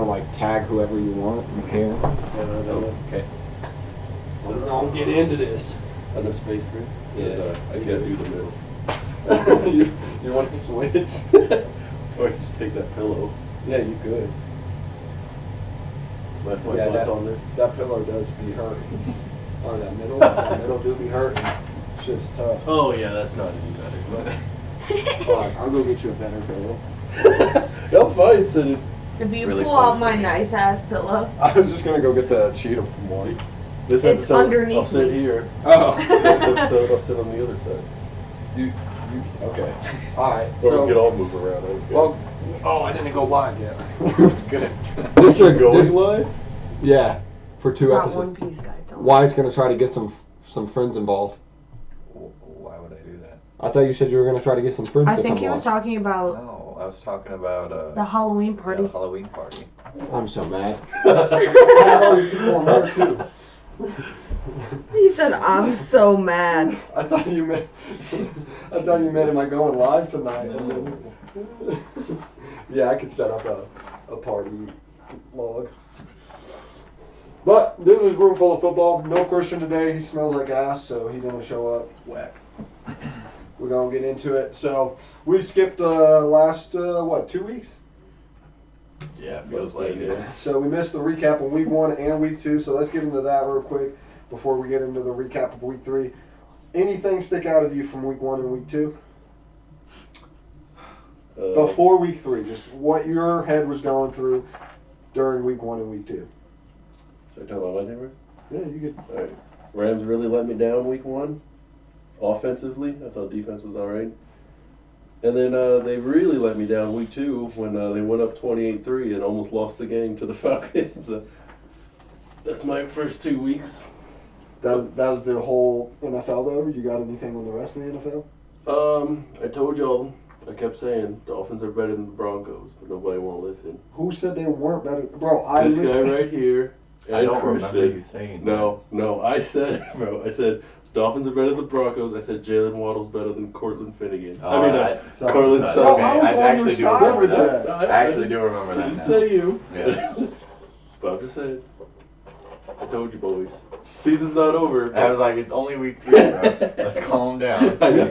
like tag whoever you want, you can. Okay. Well, don't get into this. Enough space for it? Yeah. I can't do the middle. You want to switch? Or just take that pillow. Yeah, you could. My Yeah, butt's on this. That pillow does be hurting. Or that middle do be hurting. Shit's tough. Oh yeah, that's not any better. Fuck, I'll go get you a better pillow. I'm fine sitting. If you Really pull close out to my me. nice ass pillow, I was just gonna go get the Cheeto one. This It's episode, underneath I'll sit me. here. Oh. This episode, I'll sit on the other side. Okay. Alright, Or we could all move around. Okay. well, I didn't go live yet. good. This should Going this, live? yeah, for 2 not episodes. One Piece, guys. Don't. Wyatt's gonna try to get some friends involved. Why would I do that? I thought you said you were gonna try to get some friends I to think come he was watch. talking about No, I was talking about the Halloween party. yeah, Halloween party. I'm so mad. People on here too. He said, "I'm so mad." I thought you meant. Am I going live tonight? And then, yeah, I could set up a party log. But this is room full of football. No Christian today. He smells like ass, so he didn't show up. Whack. We're gonna get into it. So we skipped the last 2 weeks. Yeah, feels like it. So we missed the recap of week 1 and week 2. So let's get into that real quick before we get into the recap of week 3. Anything stick out of you from week 1 and week 2? Before week 3, just what your head was going through during week 1 and week 2. Should I tell about my favorite? Yeah, you could. All right. Rams really let me down week 1. Offensively, I thought defense was all right. And then they really let me down week 2 when they went up 28-3 and almost lost the game to the Falcons. That's my first 2 weeks. That was the whole NFL though. You got anything on the rest of the NFL? I told y'all, I kept saying Dolphins are better than the Broncos, but nobody won't listen. Who said they weren't better, bro? This guy right here. I don't Christian. remember you saying No, I said, Dolphins are better than the Broncos. I said Jalen Waddle's better than Cortland Finnegan. Oh, Cortland okay. Sutton. I actually do remember that. I I actually do remember that didn't now. say you. Yeah. But I'm just saying. I told you, boys. Season's not over. I was like, it's only week 3, bro. Let's calm down. I know.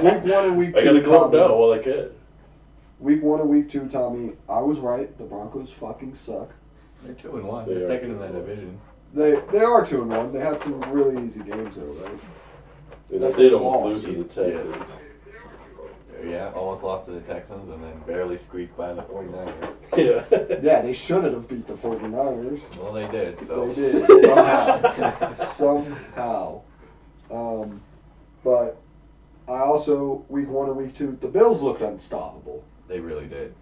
Week 1 and week 2. I gotta calm Tommy. down while I can. Week 1 and week 2, Tommy. I was right. The Broncos fucking suck. They're 2-1. They They're are second in that 2-1. division. They are 2-1. They had some really easy games though, right? They did almost lose to the Texans. Yeah, almost lost to the Texans and then barely squeaked by the 49ers. Yeah. Yeah, they shouldn't have beat the 49ers. Well, they did, so. They did somehow. But I also week 1 and week 2, the Bills looked unstoppable. They really did.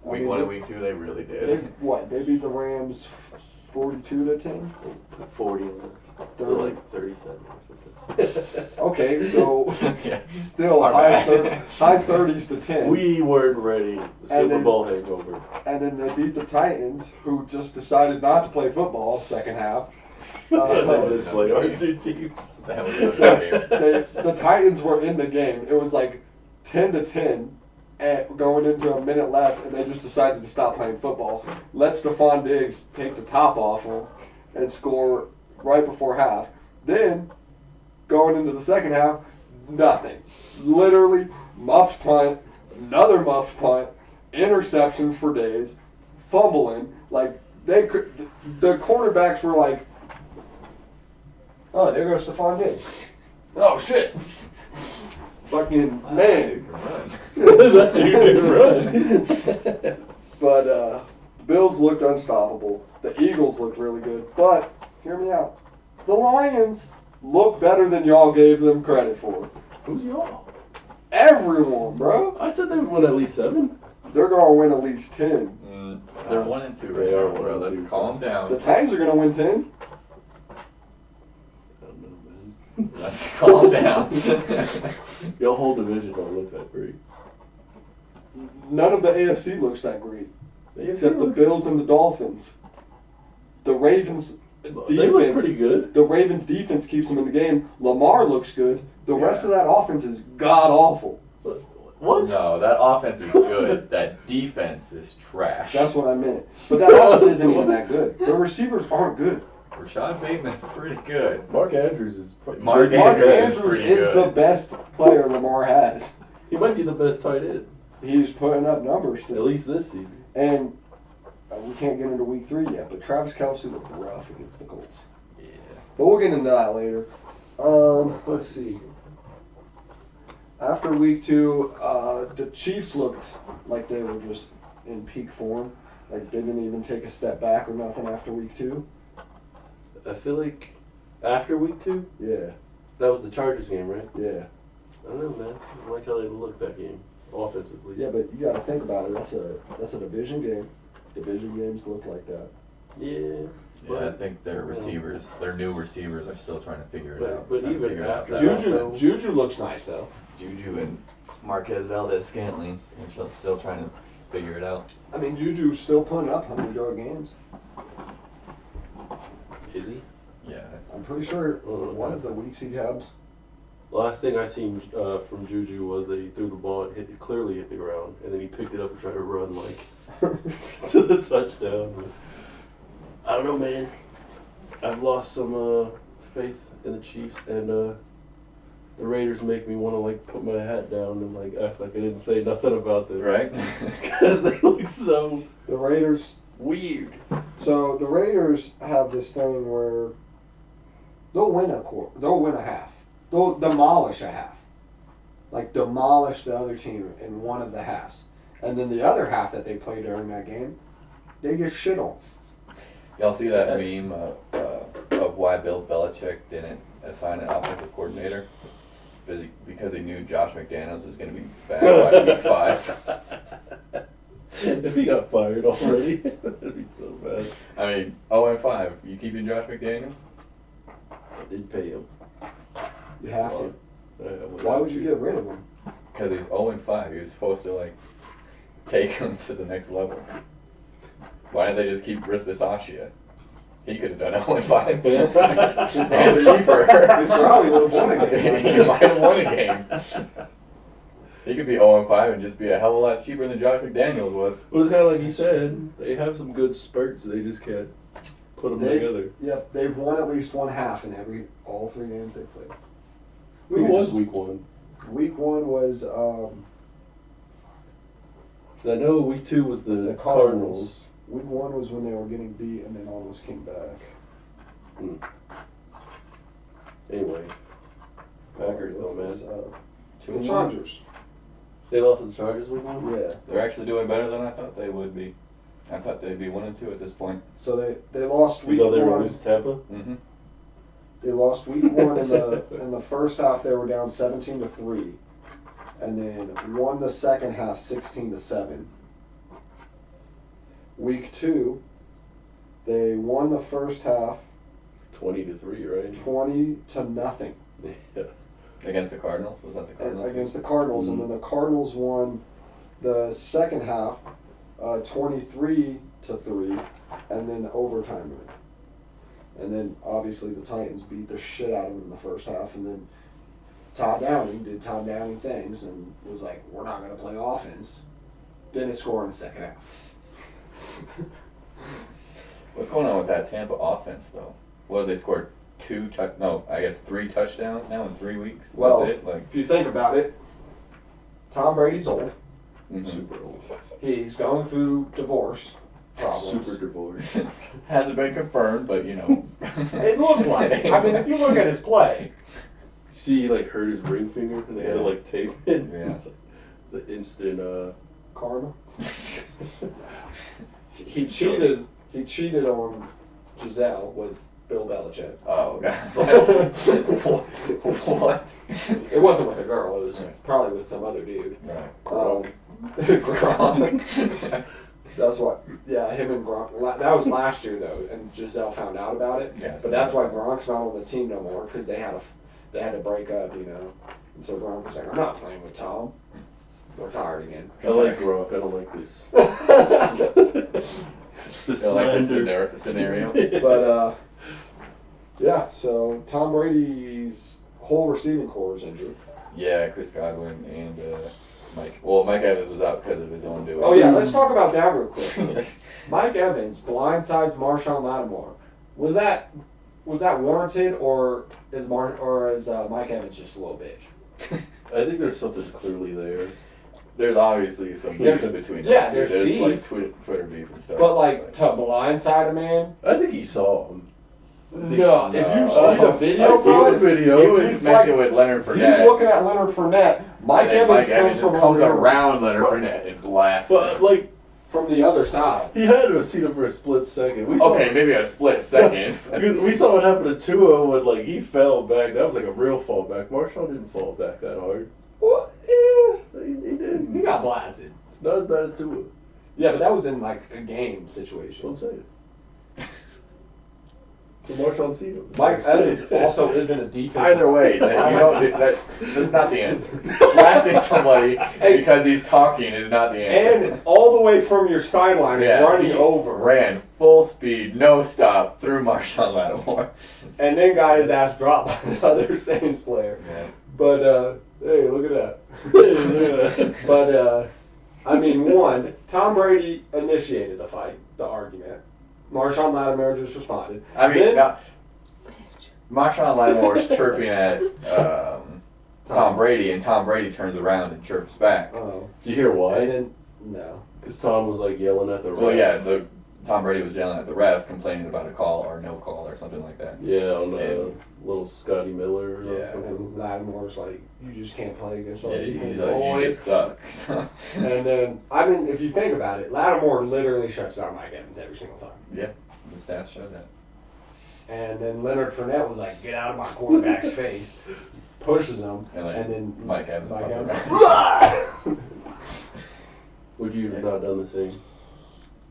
I Week mean, 1 and week 2, they really They, did. they beat the Rams 42-10. Put 40 in there. They're like 37 or something. Okay, so Yeah. still Our high bad. 30s to 10. We weren't ready. The Super then- Bowl hangover. And then they beat the Titans, who just decided not to play football second half. They did play our 2 teams. That was a good game. The Titans were in the game. It was like 10-10 going into a minute left, and they just decided to stop playing football. Let Stephon Diggs take the top off them and score right before half. Then, going into the second half, nothing. Literally, muffed punt, another muffed punt, interceptions for days, fumbling. Like, they could, the cornerbacks were like, oh, there goes Stephon Diggs. Oh, shit. Fucking man. That dude can run. But the Bills looked unstoppable. The Eagles looked really good. But, hear me out. The Lions look better than y'all gave them credit for. Who's y'all? Everyone, bro. I said they would win at least 7. They're going to win at least 10. They're 1 and 2 They right are now, 1 bro. and Let's 2. calm The down. Titans are going to win 10. I don't know, man. Let's calm down. Your whole division don't look that great. None of the AFC looks that great. Except the Bills and the Dolphins. The Ravens defense. They look pretty good. The Ravens defense keeps them in the game. Lamar looks good. The rest of that offense is god awful. What? No, that offense is good. That defense is trash. That's what I meant. But that offense isn't even that good. The receivers aren't good. Rashad Bateman's pretty good. Mark Andrews is pretty Mark good. Mark Andrews Andrews pretty is good. the best player Lamar has. He might be the best tight end, He's putting up numbers. at least this season. And we can't get into week 3 yet, but Travis Kelce looked rough against the Colts. Yeah. But we'll get into that later. Let's see. After week 2, the Chiefs looked like they were just in peak form. Like they didn't even take a step back or nothing after week 2. I feel like after week 2, Yeah, that was the Chargers game, right? yeah. I don't know, man. I like how they looked that game offensively. Yeah, but you got to think about it. That's a division game. Division games look like that. Yeah. Yeah, I think their receivers, their new receivers, are still trying to figure it But- out. but Trying to even figure it out. after- Juju looks nice though. Juju and Marquez Valdez-Scantling are still trying to figure it out. I mean, Juju's still putting up 100-yard games. Is he? Yeah. I'm pretty sure one of the weeks he had. Last thing I seen from Juju was that he threw the ball and clearly hit the ground, and then he picked it up and tried to run like to the touchdown. I don't know, man. I've lost some faith in the Chiefs, and the Raiders make me want to like put my hat down and like act like I didn't say nothing about them, Right? because they look so The Raiders. weird. So the Raiders have this thing where they'll win a quarter, they'll win a half, they'll demolish a half, like demolish the other team in one of the halves, and then the other half that they play during that game, they get shit on. Y'all see that meme of why Bill Belichick didn't assign an offensive coordinator? Because he knew Josh McDaniels was going to be back by week 5. If he got fired already, that'd be so bad. I mean, 0-5. You keeping Josh McDaniels? I did pay him. You have to. Why Why would you get rid of him? Because he's 0-5. He was supposed to, like, take him to the next level. Why didn't they just keep Rich Bisaccia? He could have done 0-5. And cheaper. He probably would have won a game. He might have won a game. He could be 0-5 and just be a hell of a lot cheaper than Josh McDaniels was. It was kind of like you said. They have some good spurts. They just can't put them together. Yep, they've won at least one half in all 3 games they played. Who was week 1? Week 1 was 'Cause I know week 2 was the the Cardinals. Week 1 was when they were getting beat and then almost came back. Anyway, Packers though, man. The Chargers. They lost to the Chargers week 1? Yeah. They're actually doing better than I thought they would be. I thought they'd be 1-2 at this point. So they lost We week thought they were 1. going to lose to Tampa? Mm-hmm. They lost week 1 in the first half. They were down 17-3, and then won the second half 16-7. Week 2, they won the first half 20-3, right? 20-0 Yeah. Against the Cardinals? Was that the Cardinals? against the Cardinals, and then the Cardinals won the second half 23-3, and then overtime win. And then obviously the Titans beat the shit out of them in the first half, and then Todd Downing did Todd Downing things and was like, we're not going to play offense. Didn't score in the second half. What's going on with that Tampa offense, though? What have they scored? 3 touchdowns now in 3 weeks? Well, That's it? Like, if you think about it, Tom Brady's old. mhm. Super old. He's going through divorce problems. Super divorced. Hasn't been confirmed, but you know. It looked like it. I mean, if you look at his play, See, he like hurt his ring finger and they had to like tape it. Yeah. It's like the instant karma. He cheated on Giselle with Bill Belichick. Oh, God. What? It wasn't with a girl. It was probably with some other dude. Right. Gronk. That's what. Yeah, him and Gronk. That was last year though, and Giselle found out about it. Yeah, But that's why Gronk's not on the team no more because they had to break up, you know. And so Gronk was like, "I'm not playing with Tom. We're tired again." I like Gronk. I don't like this. This I like this slander. scenario. But yeah. So Tom Brady's whole receiving core is injured. Yeah, Chris Godwin and Mike Evans was out because of his own doing. Oh yeah, let's talk about that real quick. Mike Evans blindsides Marshawn Lattimore. Was that warranted, or is Mike Evans just a little bitch? I think there's something clearly there. There's obviously some beef in between those yeah, two. there's There's beef. like Twitter beef and stuff. But like to blindside a man. I think he saw him. No, if you No. see the video, I saw the video. He was He's messing like- with Leonard Fournette. he's looking at Leonard Fournette. Mike and then Mike comes Evans just from comes over around Leonard Fournette and blasts But him. like, from the other side. he had to have seen him for a split second. We saw, Okay, maybe a split second. we saw what happened to Tua when like he fell back. That was like a real fall back. Marshawn didn't fall back that hard. What? Yeah, He did. he got blasted. Not as bad as Tua. Yeah, but that was in like a game That's what situation. I'm saying. So Marshawn seen him. Mike Evans also isn't a defense. Either way, that's not the answer. Blasting somebody because he's talking is not the answer. And all the way from your sideline and running he over. ran full speed, no stop through Marshawn Lattimore. And then got his ass dropped by another Saints player. Yeah. But, hey, look at that. But, I mean, one, Tom Brady initiated the fight, the argument. Marshawn Lattimore just responded. I mean, Then- Marshawn Lattimore is chirping at Tom Brady, and Tom Brady turns around and chirps back. Oh. Do you hear why? And then, no. Because Tom was like yelling at the ref. Well, yeah, Tom Brady was yelling at the refs, complaining about a call or no call or something like that. Yeah, on And- little Scotty Miller. Or Yeah. something. And Lattimore's like, you just can't play against our Yeah, defense. he's like, you just suck. And then, I mean, if you think about it, Lattimore literally shuts down Mike Evans every single time. Yeah, the stats show that. And then Leonard Fournette was like, get out of my quarterback's face. Pushes him. And then Mike Evans Mike comes Evans. around. Would you have not done the same?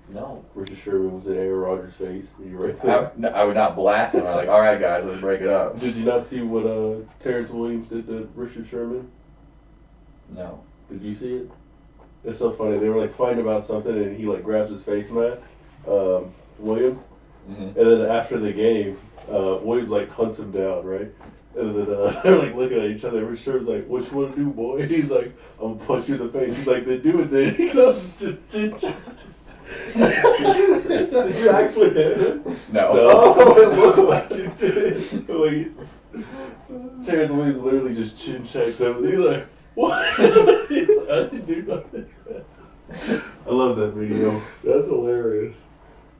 No. Richard Sherman was in Aaron Rodgers' face. And you right there. I would not blast him. I'm like, all right, guys, let's break it up. Did you not see what Terrence Williams did to Richard Sherman? No. Did you see it? It's so funny. They were like fighting about something, and he like grabs his face mask, Williams, Mm-hmm. and then after the game, Williams like hunts him down, right? And then they're like looking at each other. Richard Sherman's like, "What you want to do, boy?" And he's like, "I'm gonna punch you in the face." He's like, "Then do it, then." He goes, "Did you actually hit him?" No. Oh, it looked like you did. Like, Terrence Williams literally just chin checks him. He's like, "What?" He's like, "I didn't do nothing." I love that video. That's hilarious.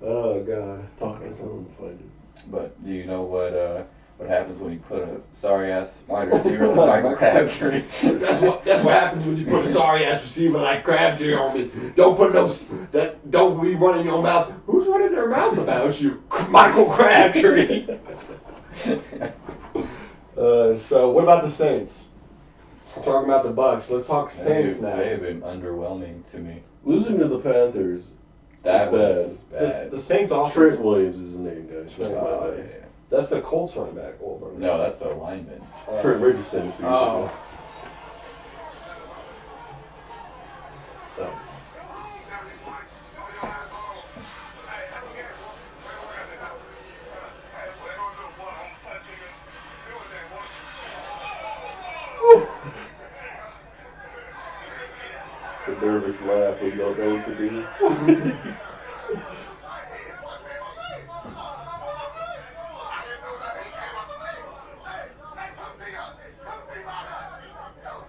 Oh, God. Talk to someone to find it. But do you know what happens when you put a sorry ass wide receiver like Michael Crabtree? That's what happens when you put a sorry ass receiver like Crabtree on me. Don't put don't be running your mouth. Who's running their mouth about you? Michael Crabtree. So what about the Saints? We're talking about the Bucks. Let's talk Saints now. They have been underwhelming to me. Losing to the Panthers. That was The bad. Saints offense. Trent Williams is his name, guys. Oh, yeah. That's the Colts running back. Old running No, back. that's the lineman. Trent Richardson. Oh. The nervous laugh when you don't know what to do.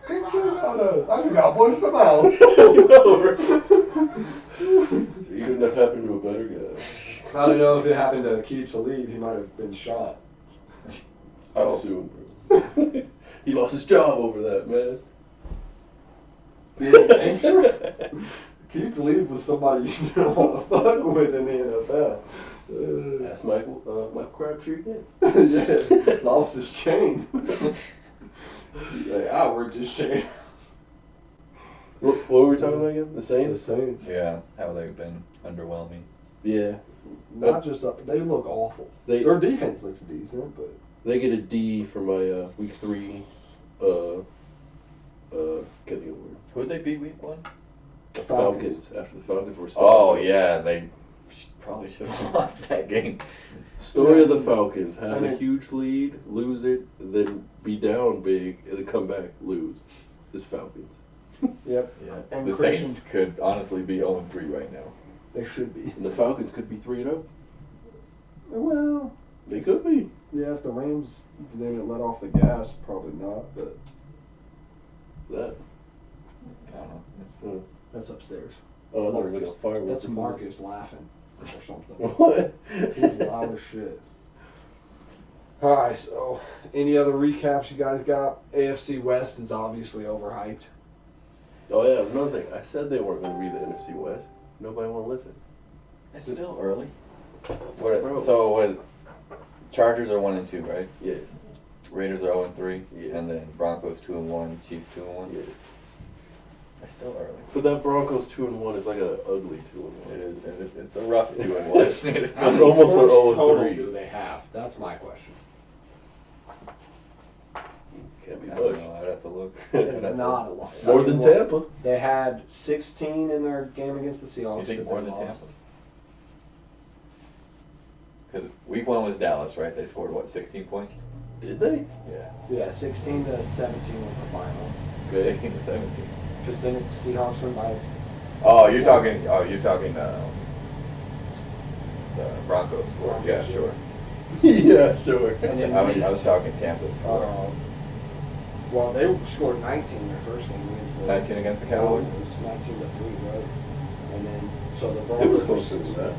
I just got punched him out. So you couldn't have happened to a better guy. I don't know if it happened to Keith Talib. He might have been shot. Oh. Soon, bro. He lost his job over that, man. You don't think so? Keith Talib was somebody you didn't want to fuck with in the NFL. That's Michael Crabtree again. Yeah, lost his chain. I worked his chain. What were we talking about again? The The Saints? Saints. Yeah, how they've been underwhelming. Yeah. Not just they look awful. They Their defense looks decent, but they get a D for my week 3. Can't think of the word. Who'd they beat week 1? The Falcons. After the Falcons were Oh, yeah, they probably should have lost that game. Story of the Falcons. Have I a mean- huge lead, lose it, then be down big, and then come back, lose. This Falcons. Yep. Yeah. And The Christian- Saints could honestly be 0-3 right now. They should be. And the Falcons could be 3-0. Well, They could be. yeah, if the Rams didn't let off the gas, probably not, but That. I don't know. Hmm. that's upstairs. Oh, there was like a firework. That's Marcus laughing or something. What? He's loud as shit. Alright, so any other recaps you guys got? AFC West is obviously overhyped. Oh yeah, that was another thing. I said they weren't going to be the NFC West. Nobody want to listen. It's still early. Bro. So what? Chargers are 1-2, right? Yes. Raiders are 0-3, Yes. and then Broncos 2-1, Chiefs 2-1. Yes. It's still early. But that Broncos 2-1 is like an ugly 2-1. It is. And it's a rough 2-1. It's almost an 0-3. they have? That's my question. Can't be I don't much. know. I'd have to look. It's not a lot. More than Tampa. They had 16 in their game against the Seahawks. You think 'cause more they than lost. Tampa? Because week 1 was Dallas, right? They scored what, 16 points? Did they? Yeah. Yeah, 16 to 17 was the final. 16 to 17. Because didn't the Seahawks win by? Oh, you're talking. The Broncos scored. Yeah, Broncos, sure. Yeah, sure. And then I was talking Tampa's score. Well, they scored 19 in their first game against the 19 against the Cowboys? It was 19 to 3, right? And then so the It Broncos was closer than that.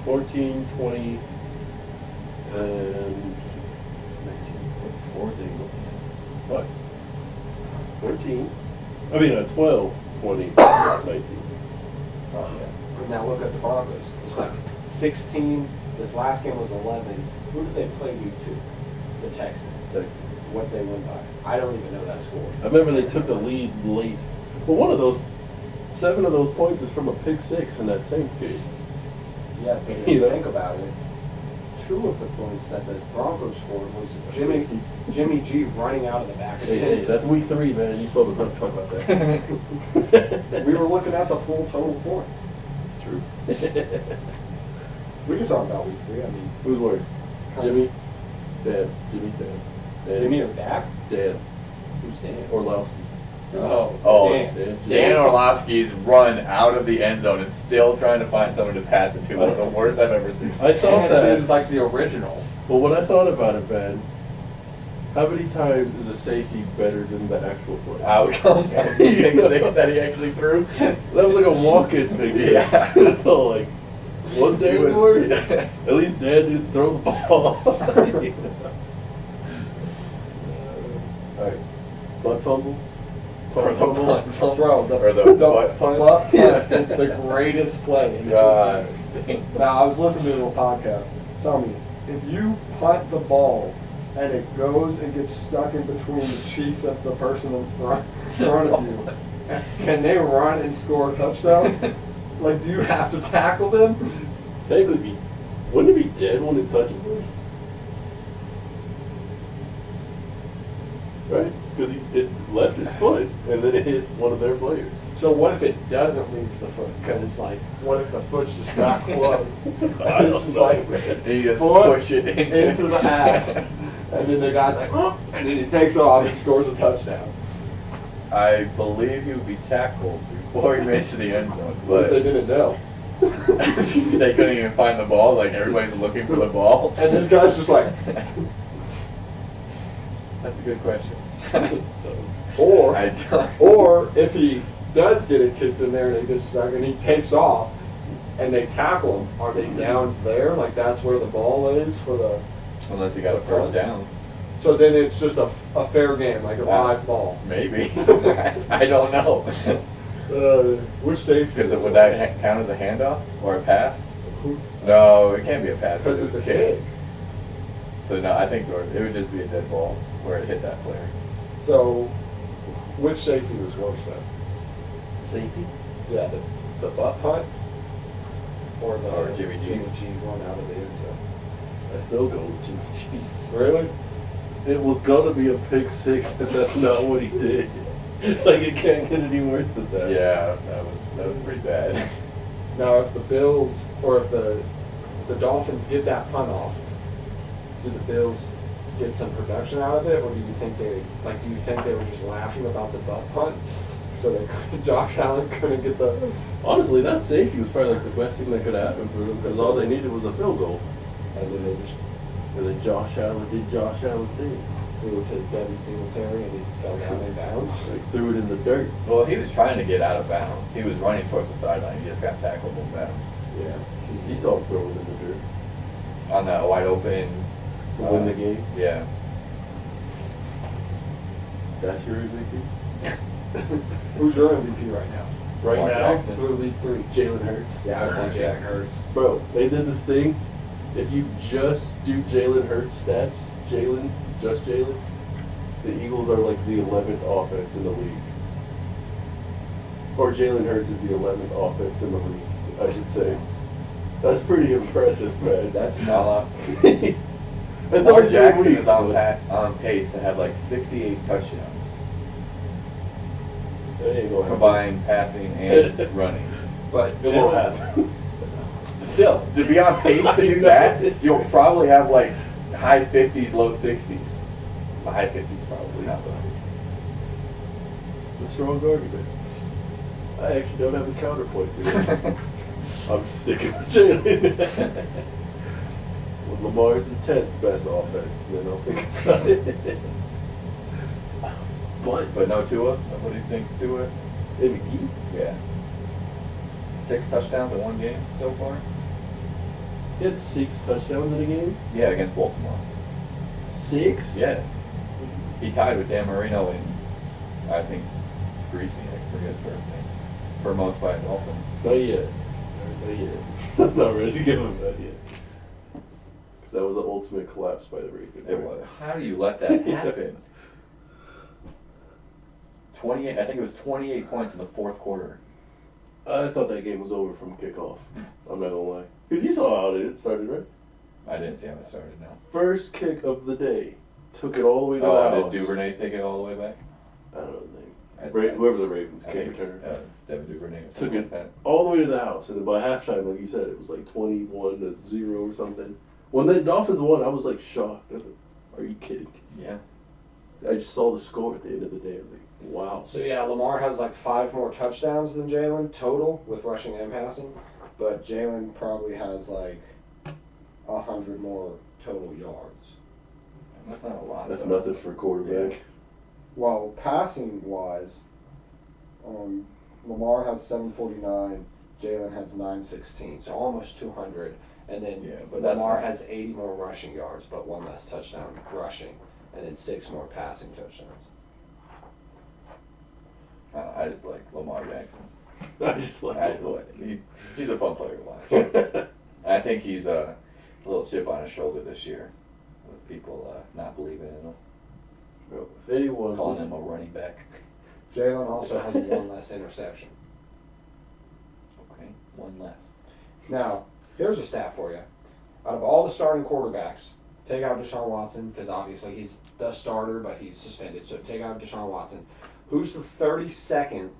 14, 20, and 19. What scores are you looking what? 14. I mean, 12, 20, 19. at? Oh, yeah. Now look at the Broncos. It's like 16. This last game was 11. Who did they play week 2? The Texans. Texans. What they win by? I don't even know that score. I remember they took the lead late. But one of those, 7 of those points is from a pick 6 in that Saints game. Yeah, but if you think about it, 2 of the points that the Broncos scored was Jimmy G running out of the back of the Hey, end. that's week 3, man. You supposed not to talk about that. We were looking at the full total points. True. We can talk about week 3. I mean, Who's worse? Jimmy? Dad. Jimmy, Dad. Dad. Jimmy or Dak? Dad. Who's Dan? Orlowski. Oh, Dan. Dan Orlovsky's run out of the end zone and still trying to find someone to pass it to was the worst I've ever seen. I thought And it was that. like the original. But when I thought about it, man, how many times is a safety better than the actual play? Outcome. Pick 6 that he actually threw. That was like a walk-in pick six. Yeah. So like, was Dan's worse? At least Dad didn't throw the ball. Alright. Butt fumble? Or the punt fumble. Bro, the, Or the butt punt. butt punt is the greatest play in God. history. Now, I was listening to a little podcast. Tell me, if you punt the ball and it goes and gets stuck in between the cheeks of the person in front of you, can they run and score a touchdown? Like, do you have to tackle them? Technically, wouldn't it be dead when it touches them? Right? Because it left his foot and then it hit one of their players. So what if it doesn't leave the foot? Because, like, what if the foot's just not close? I It's don't just know, like man. You just foot push it into the ass. And then the guy's like, oh, and then he takes off and scores a touchdown. I believe he would be tackled before he made it to the end zone. What if they But didn't know? they couldn't even find the ball. Like everybody's looking for the ball. And this guy's just like, That's a good question. or, I don't. or if he does get it kicked in there and he gets stuck and he takes off and they tackle him, are they down there? Like that's where the ball is for the. Unless he got a first down. So then it's just a fair game, like a live ball. Maybe. I don't know. Which safety? Because would that count as a handoff or a pass? No, it can't be a pass. Because it's a kick. So no, I think it would just be a dead ball where it hit that player. So, which safety was worse then? Safety? Yeah, the butt punt or the Or Jimmy G's. G run out of the end zone. I still go with Jimmy G. Really? It was gonna be a pick 6, and that's not what he did. Like it can't get any worse than that. Yeah, that was pretty bad. Now, if the Bills or if the Dolphins get that punt off, do the Bills get some production out of it, or do you think they were just laughing about the butt punt? So Josh Allen couldn't get the. Honestly, that safety was probably like the best thing that could happen for them because all they needed was a field goal. And then they just And then Josh Allen did Josh Allen things. threw it to Devin Singletary and he fell down in bounds. Like threw it in the dirt. Well, he was trying to get out of bounds. He was running towards the sideline. He just got tackled in bounds. Yeah. He saw him throw it in the dirt On that wide open. to win the game. Yeah. That's your MVP? Who's your MVP right now? Right Lamar now, Jackson. through League 3, Jalen Hurts. Yeah, I would say Jalen Jackson. Hurts. Bro, they did this thing. If you just do Jalen Hurts stats, Jalen, the Eagles are like the 11th offense in the league. Or Jalen Hurts is the 11th offense in the league, I should say. That's pretty impressive, man. That's nuts. That's Lamar every Jackson week, is on, but on pace to have like 68 touchdowns. that ain't gonna happen. Combined passing and running. But It won't happen. Still, to be on pace to do that, you'll probably have like high 50s, low 60s. High 50s probably, not low 60s. It's a strong argument. I actually don't have a counterpoint to it. I'm sticking with Jalen. When Lamar's the 10th best offense, then I'll think about it. But no Tua? What do you think's Tua? MVP? Yeah. 6 touchdowns in one game so far? He had 6 touchdowns in a game? Yeah, against Baltimore. 6? Yes. He tied with Dan Marino and I think Greasy, I forget his first name, for most by a Dolphin. Not yet. Not yet. I'm not ready to give him that yet. Because that was the ultimate collapse by the Ravens. It was. How do you let that happen? 28. I think it was 28 points in the fourth quarter. I thought that game was over from kickoff. I'm not gonna lie. Because you saw how it started, right? I didn't see how it started. No. First kick of the day. Took it all the way to the Oh, house. did Duvernay take it all the way back? I don't know the name. I- Whoever the Ravens I kick think return. Devin Duvernay or Took something it like that. all the way to the house, and then by halftime, like you said, it was like 21-0 or something. When the Dolphins won, I was like shocked. I was like, "Are you kidding?" Yeah. I just saw the score at the end of the day. I was like, "Wow." So yeah, Lamar has like 5 more touchdowns than Jalen total with rushing and passing, but Jalen probably has like 100 more total yards. That's not a lot. That's though. nothing for a quarterback. Well, passing wise, Lamar has 749, Jalen has 916, so almost 200, and then Yeah, but that's Lamar not- has 80 more rushing yards, but 1 less touchdown rushing, and then 6 more passing touchdowns. I just like Lamar Jackson. I just like I it. just like, he's a fun player to watch. I think he's a little chip on his shoulder this year with people not believing in him, No, if anyone calling him a running back. Jalen also has 1 less interception. Okay, one less. Now, here's a stat for you. Out of all the starting quarterbacks, take out Deshaun Watson, because obviously he's the starter, but he's suspended, so take out Deshaun Watson. Who's the 32nd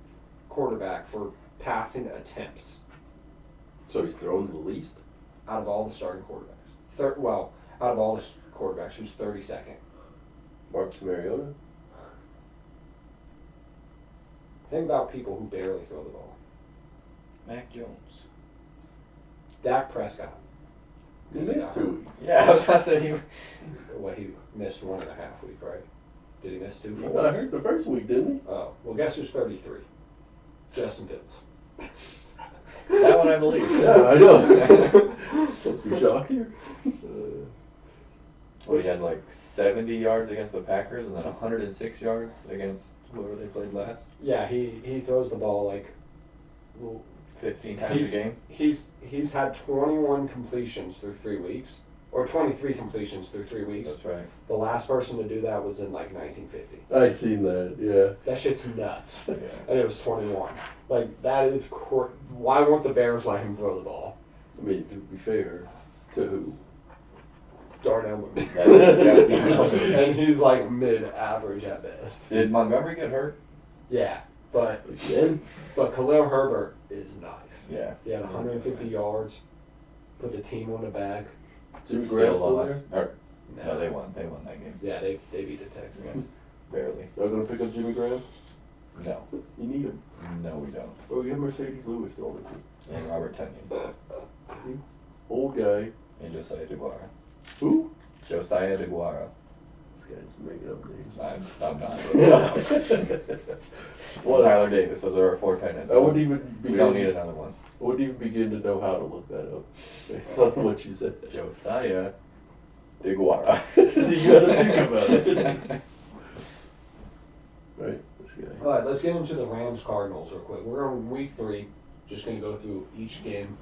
quarterback for passing attempts So he's thrown the least. out of all the starting quarterbacks? Out of all the quarterbacks, who's 32nd? Marcus Mariota. Think about people who barely throw the ball. Mac Jones. Dak Prescott. He Because he missed got 2 hurt. weeks. Yeah, I was about to say he. Well, he missed 1.5 weeks, right? Did he miss 2 He full got weeks? hurt the first week, didn't Oh, well, guess who's 33? Justin Fields. That one I believe. he? Yeah, I know. Let's be shocked here. Well, he had like 70 yards against the Packers and then 106 yards against whoever they played last. Yeah, he throws the ball like 15 times a game. He's had 21 completions through 3 weeks, or 23 completions through 3 weeks. That's right. The last person to do that was in like 1950. I seen that. Yeah. That shit's nuts. Yeah. And it was 21. Like that is why won't the Bears let him throw the ball? I mean, to be fair, to who? Darnell Mooney. That would be awesome. And he's like mid-average at best. Did Montgomery get hurt? Yeah, but Again? Khalil Herbert is nice. Yeah. He had 150 yards, put the team on the back. Jimmy Still Graham's still lost. there? Or No, they won. They won that game. Yeah, they beat the Texans. Barely. Y'all gonna pick up Jimmy Graham? No. You need him. No, we don't. Oh, you have Mercedes Lewis still on the team. And Robert Tunyon. Old guy. And Josiah DeGuara. Who? Josiah DeGuara. This guy's making up names. I'm not. What? Tyler Davis. Those are our 4 tight ends. I wouldn't even We begin. don't need another one. I wouldn't even begin to know how to look that up based on what you said. Josiah DeGuara. You gotta think about it. Right? This guy. All right, let's get into the Rams-Cardinals real quick. We're on week 3. Just going to go through each game.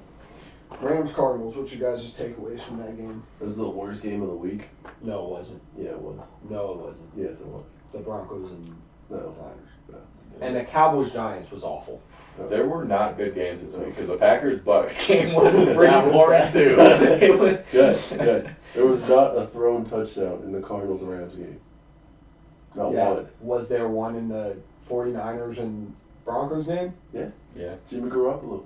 Rams Cardinals. What's your guys' takeaways from that game? This is the worst game of the week. No, it wasn't. Yeah, it was. No, it wasn't. Yes, it was. The Broncos and No. Niners. And the Cowboys-Giants was awful. There were not good games this week because the Packers-Bucks game was That pretty was boring bad. too. It was- Guys, there was not a thrown touchdown in the Cardinals-Rams game. Not one. Was there one in the 49ers and Broncos game? Yeah. Yeah. Jimmy Garoppolo.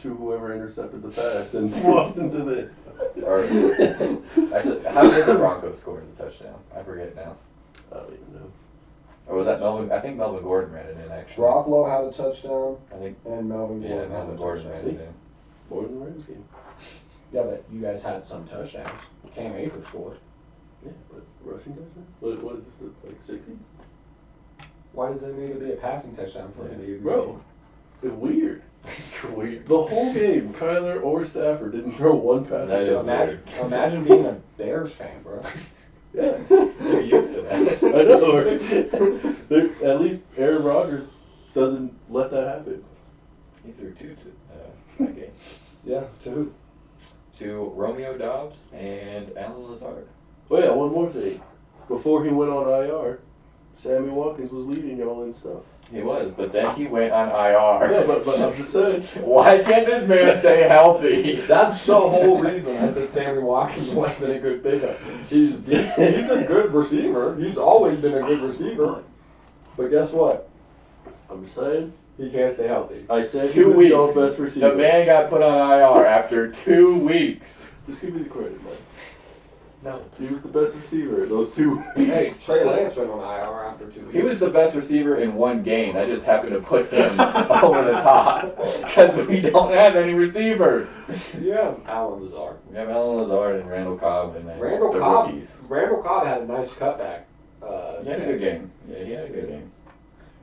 To whoever intercepted the pass and walked into this. Or, actually, how did the Broncos score the touchdown? I forget now. I don't even know. Or was that Melvin? I think Melvin Gordon ran it in actually. Garoppolo had a touchdown, I think. and Melvin Yeah, Gordon had Melvin a Gordon touchdown. ran it in. More than the Rams game. Yeah, but you guys had some touchdowns. Cam Akers scored. Yeah, but rushing touchdown? What is this, like 60s? Why does it need to be a passing touchdown for it to be a good Bro, game? it's weird. It's weird. The whole game, Kyler or Stafford didn't throw one pass. That is Imagine being a Bears fan, bro. Yeah. You're used to that. I know, right? At least Aaron Rodgers doesn't let that happen. He threw 2 to that game. Yeah, to who? To Romeo Dobbs and Alan Lazard. Oh yeah, one more thing. Before he went on IR, Sammy Watkins was leading y'all and stuff. He was, but then he went on IR. Yeah, but I'm just saying. Why can't this man stay healthy? That's the whole reason I said Sammy Watkins wasn't a good pickup. He's a good receiver. He's always been a good receiver. But guess what? I'm just saying. He can't stay healthy. I said he 2 was weeks. y'all's best receiver. The man got put on IR after 2 weeks. Just give me the credit, man. No. He was the best receiver in those 2 weeks. Hey, Trey Lance went on IR after 2 weeks. He was the best receiver in one game. I just happened to put him over the top because we don't have any receivers. Yeah, Alan Lazard. We have Alan Lazard and Randall Cobb and then Randall the Cobb. rookies. Randall Cobb had a nice cutback. He had a good game. Yeah, he had a good game.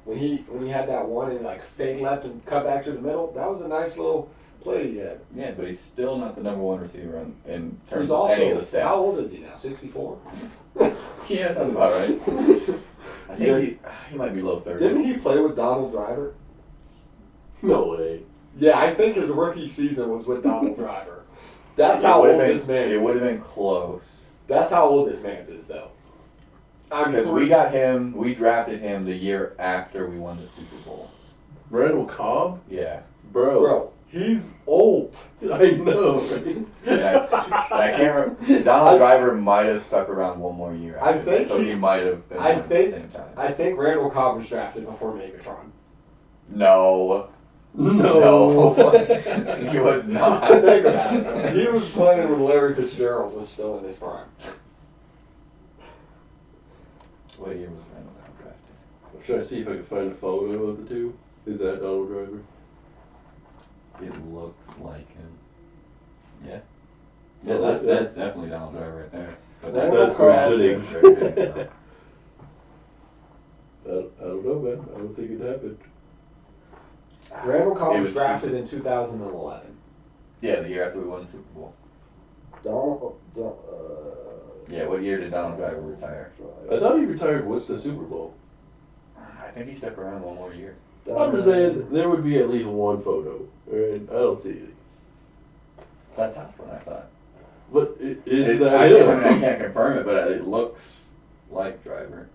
When he had that one and like fake left and cut back to the middle, that was a nice little play he had. Yeah, but he's still not the #1 receiver in terms He's of also, any of the stats. how old is he now? 64? Yeah, sounds about right. I think he might be low 30s. Didn't he play with Donald Driver? No way. Yeah, I think his rookie season was with Donald Driver. That's how old this man It is. would have been close. That's how old this man is, though. Because we got him, we drafted him the year after we won the Super Bowl. Randall Cobb? Yeah. Bro, he's old. I know, right? Yeah, I can't remember. Donald Driver might have stuck around one more year I after that, think so he might have been I at the think- same time. I think Randall Cobb was drafted before Megatron. No. No. He was not. Think about it. He was playing when Larry Fitzgerald was still in his prime. What year was Randall Cobb drafted? I'm trying to see if I can find a photo of the two. Is that Donald Driver? It looks like him. Yeah. Yeah, Yeah, that's- that's definitely Donald Driver right there. But Randall That's Cobb. good. I don't know, man. I don't think it happened. Randall Cobb It was was drafted in 2011. Yeah, the year after we won the Super Bowl. Donald. Yeah, what year did Donald Driver retire? I thought he retired with the Super Bowl. I think he stuck around one more year. I'm just saying there would be at least one photo, and I don't see it. That top one, I thought. But is I that I it? can't confirm it, but it looks like Driver.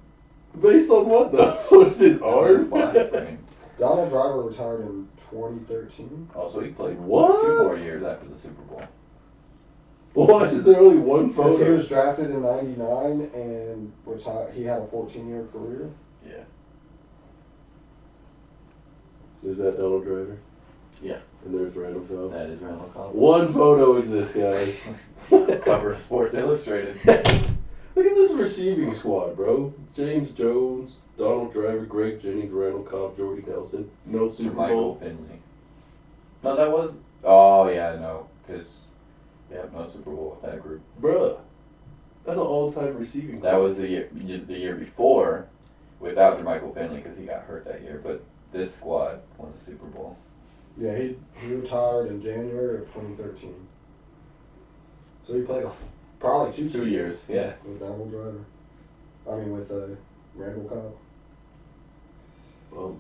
Based on what though? His arm? Body frame. Donald Driver retired in 2013. Also, he played What? 2 more years after the Super Bowl. Why is there only one Because he photo? was drafted in '99 and retired. He had a 14-year career. Yeah. Is that Donald Driver? Yeah. And there's Randall Cobb. That is Randall Cobb. One photo exists, guys. Cover of Sports Illustrated. Look at this receiving squad, bro. James Jones, Donald Driver, Greg Jennings, Randall Cobb, Jordy Nelson. No Super Michael Bowl. Finley. No, that was. Oh yeah, no, because we have no Super Bowl with that group. Bruh. That's an all-time receiving That was the year before, without Jermichael Finley because he got hurt that year. But this squad won the Super Bowl. Yeah, he retired in January of 2013. So he played probably 2 2 seasons years, yeah. with Donald Driver. With Randall Cobb.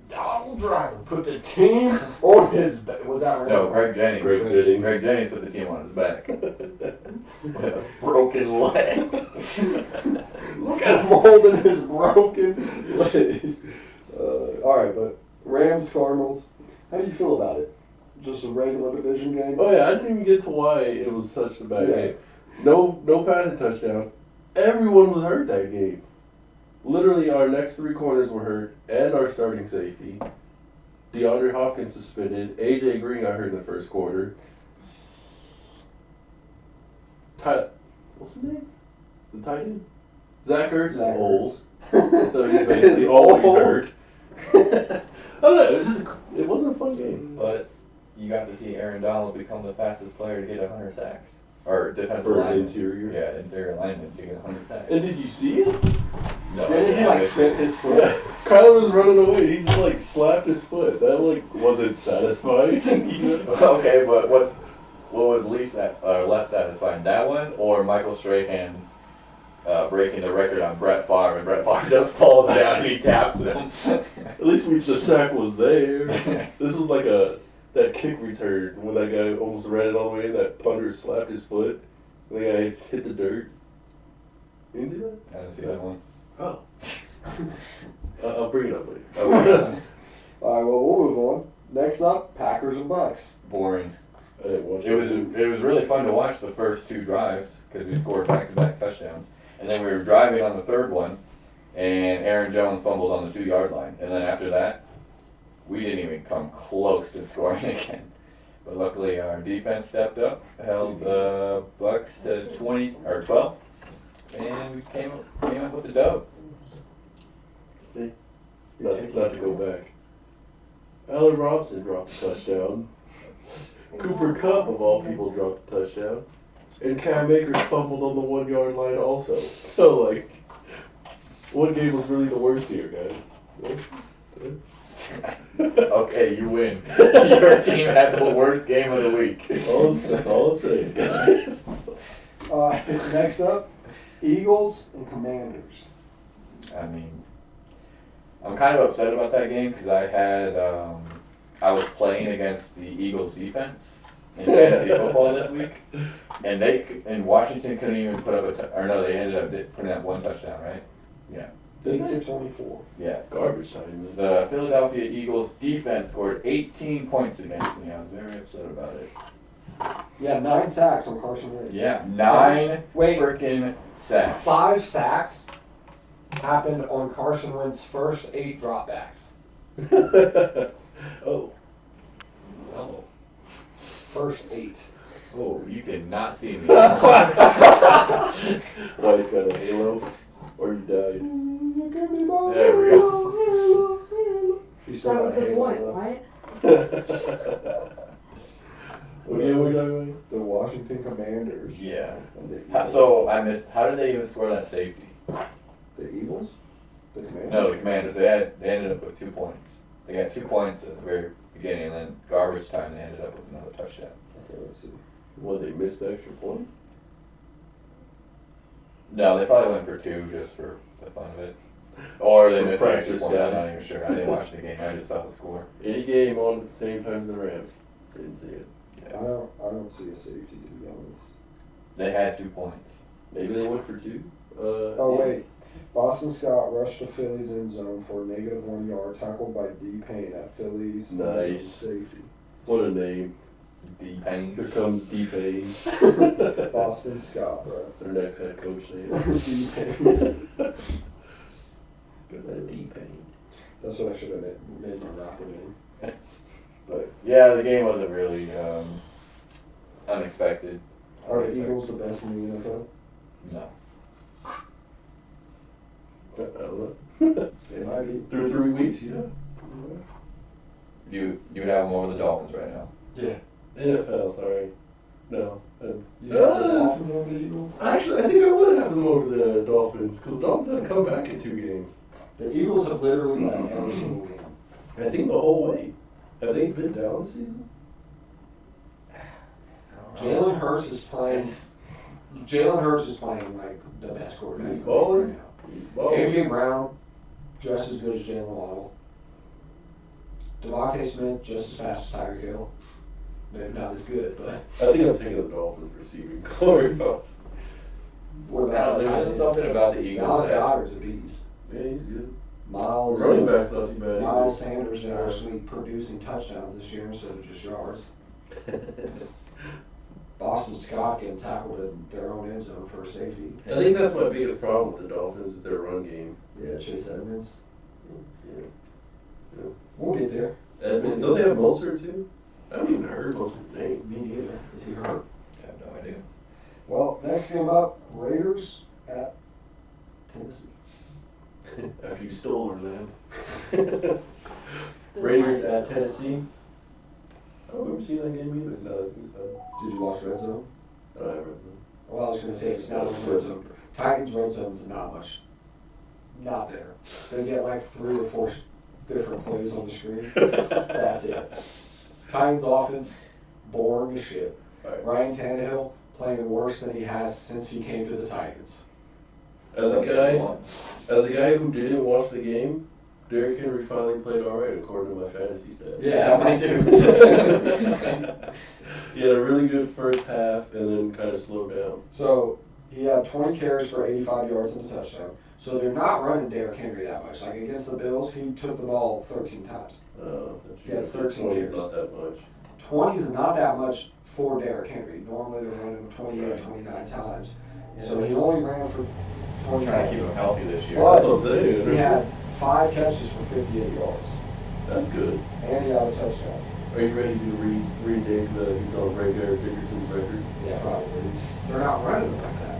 Donald Driver put the team on his back. Was that No, Randall? Greg Jennings. Greg Jennings. Put the team on his back with a broken leg. Look at him holding his broken leg. All right, but Rams, Cardinals. How do you feel about it? Just a regular division game? Oh yeah, I didn't even get to why it was such a bad Yeah. game. No passing touchdown. Everyone was hurt that game. Literally, our next 3 corners were hurt, and our starting safety. DeAndre Hopkins suspended. AJ Green got hurt in the first quarter. What's his name? The tight end? Zach Ertz is Zach old, Ertz. so he's basically He's always old. hurt. I don't know. It wasn't a fun game. But you got to see Aaron Donald become the fastest player to get 100 sacks. Or defensive For an lineman. interior. Yeah, interior lineman to get 100 sacks. And did you see it? No, Didn't he like fit his foot? Yeah, Kyler was running away. He just like slapped his foot. That wasn't satisfying. Okay, but what was less satisfying, that one or Michael Strahan breaking the record on Brett Favre, and Brett Favre just falls down and he taps him? At least the sack was there. This was like that kick return when that guy almost ran it all the way in. That punter slapped his foot. And the guy hit the dirt. You didn't see that? I didn't see that one. Oh. I'll bring it up later. Okay. All right, well, we'll move on. Next up, Packers and Bucks. Boring. I didn't watch It was really fun to watch the first 2 drives because we scored back-to-back touchdowns, and then we were driving on the 3rd one, and Aaron Jones fumbles on the 2-yard line, and then after that, we didn't even come close to scoring again. But luckily, our defense stepped up, held the Bucks to 20 or 12, and we came up with the dub. Not to go back. Allen Robinson dropped a touchdown. Cooper Kupp, of all people, dropped a touchdown. And Cam Akers fumbled on the 1-yard line also. So, what game was really the worst here, guys? Okay, you win. Your team had the worst game of the week. That's all I'm saying, guys. Next up, Eagles and Commanders. I mean, I'm kind of upset about that game because I was playing against the Eagles defense in fantasy football this week, and Washington couldn't even put up they ended up putting up 1 touchdown, right? Yeah. 8-24. Yeah. Garbage time. The Philadelphia Eagles defense scored 18 points against me. I was very upset about it. Yeah, 9 sacks on Carson Wentz. Yeah, 9 Wait. freaking sacks. 5 sacks happened on Carson Wentz's first 8 dropbacks. Oh. Oh. First 8. Oh, you cannot see me. Why he's got a halo? Or you died. There we go. He still That got was a the halo, point, though. right? What game we talking about? The Washington Commanders. Yeah. And the Eagles. So I missed. How did they even score that safety? The Eagles? The Commanders? No, the Commanders. They ended up with 2 points. They got 2 points at the very beginning, and then garbage time they ended up with another touchdown. Okay, let's see. Well, they missed the extra point? No, they probably went for 2 just for the fun of it. Or they For missed the extra practice, point. I'm not guys. even sure. I didn't watch the game. I just saw the score. Any game on at the same time as the Rams. Didn't see it. I don't see a safety, to be honest. They had 2 points. Maybe they went for 2. Oh, wait. Boston Scott rushed the Phillies end zone for a -1 yard, tackled by D. Payne at Phillies Nice. safety. What a name. D Payne. Here comes D. Payne. Boston Scott, bro. That's our next head coach name. D. Payne. Got that D. Payne. That's what I should have made my rapper name. But yeah, the game wasn't really unexpected. Are the Eagles the best in the NFL? No. I don't know. It might be. Through 3 weeks, yeah. You have them over the Dolphins right now. Yeah. NFL, sorry. No. You have the Dolphins over the Eagles? Actually, I think I would have them over the Dolphins because the Dolphins had to come back in 2 games. The Eagles have literally won every single game. I think the whole way. Have they been down this season? Jalen Hurts is playing. Jalen Hurts is playing like the best quarterback Baller. right now. AJ Brown, just as good as Jalen Waddle. Devontae Smith, just as fast as Tyreek Hill. Maybe not as good, but. I think I'm taking the Dolphins receiving core. What about There's tight just ends? something about the Eagles. Dallas that- Goedert's a beast. Yeah, he's good. Miles. Running back's not too bad. Miles Sanders are actually producing touchdowns this year instead of just yards. Boston Scott getting tackled in their own end zone for a safety. I think that's my biggest problem with the Dolphins is their run game. Yeah, Chase Edmonds. Yeah. We'll get there. Edmonds, don't they have Mostert too? I haven't even heard Mostert's name. Me neither. Is he hurt? I have no idea. Well, next game up, Raiders at Tennessee. After you stole our land. Raiders at Tennessee. I don't remember seeing that game either. No, I think so. Did you watch Red Zone? I haven't read them. Well, I was going to say it's not Red Zone. Titans Red Zone is not much. Not there. They get like 3 or 4 different plays on the screen. That's it. Titans offense, boring as shit. Right. Ryan Tannehill playing worse than he has since he came to the Titans. As a guy who didn't watch the game, Derrick Henry finally played all right according to my fantasy stats. Yeah, mine too. He had a really good first half and then kind of slowed down. So he had 20 carries for 85 yards and a touchdown. So they're not running Derrick Henry that much. Like against the Bills, he took the ball 13 times. That's He had 13 20 carries. is not that much. 20 is not that much for Derrick Henry. Normally they're running him 28, 29 times. So he only ran for 20 Trying to keep times. him healthy this year. But That's what I'm saying. he had 5 catches for 58 yards. That's good. And he had a touchdown. Are you ready to rename he's going to break Eric Dickerson's record? Yeah, probably. They're not running him like that.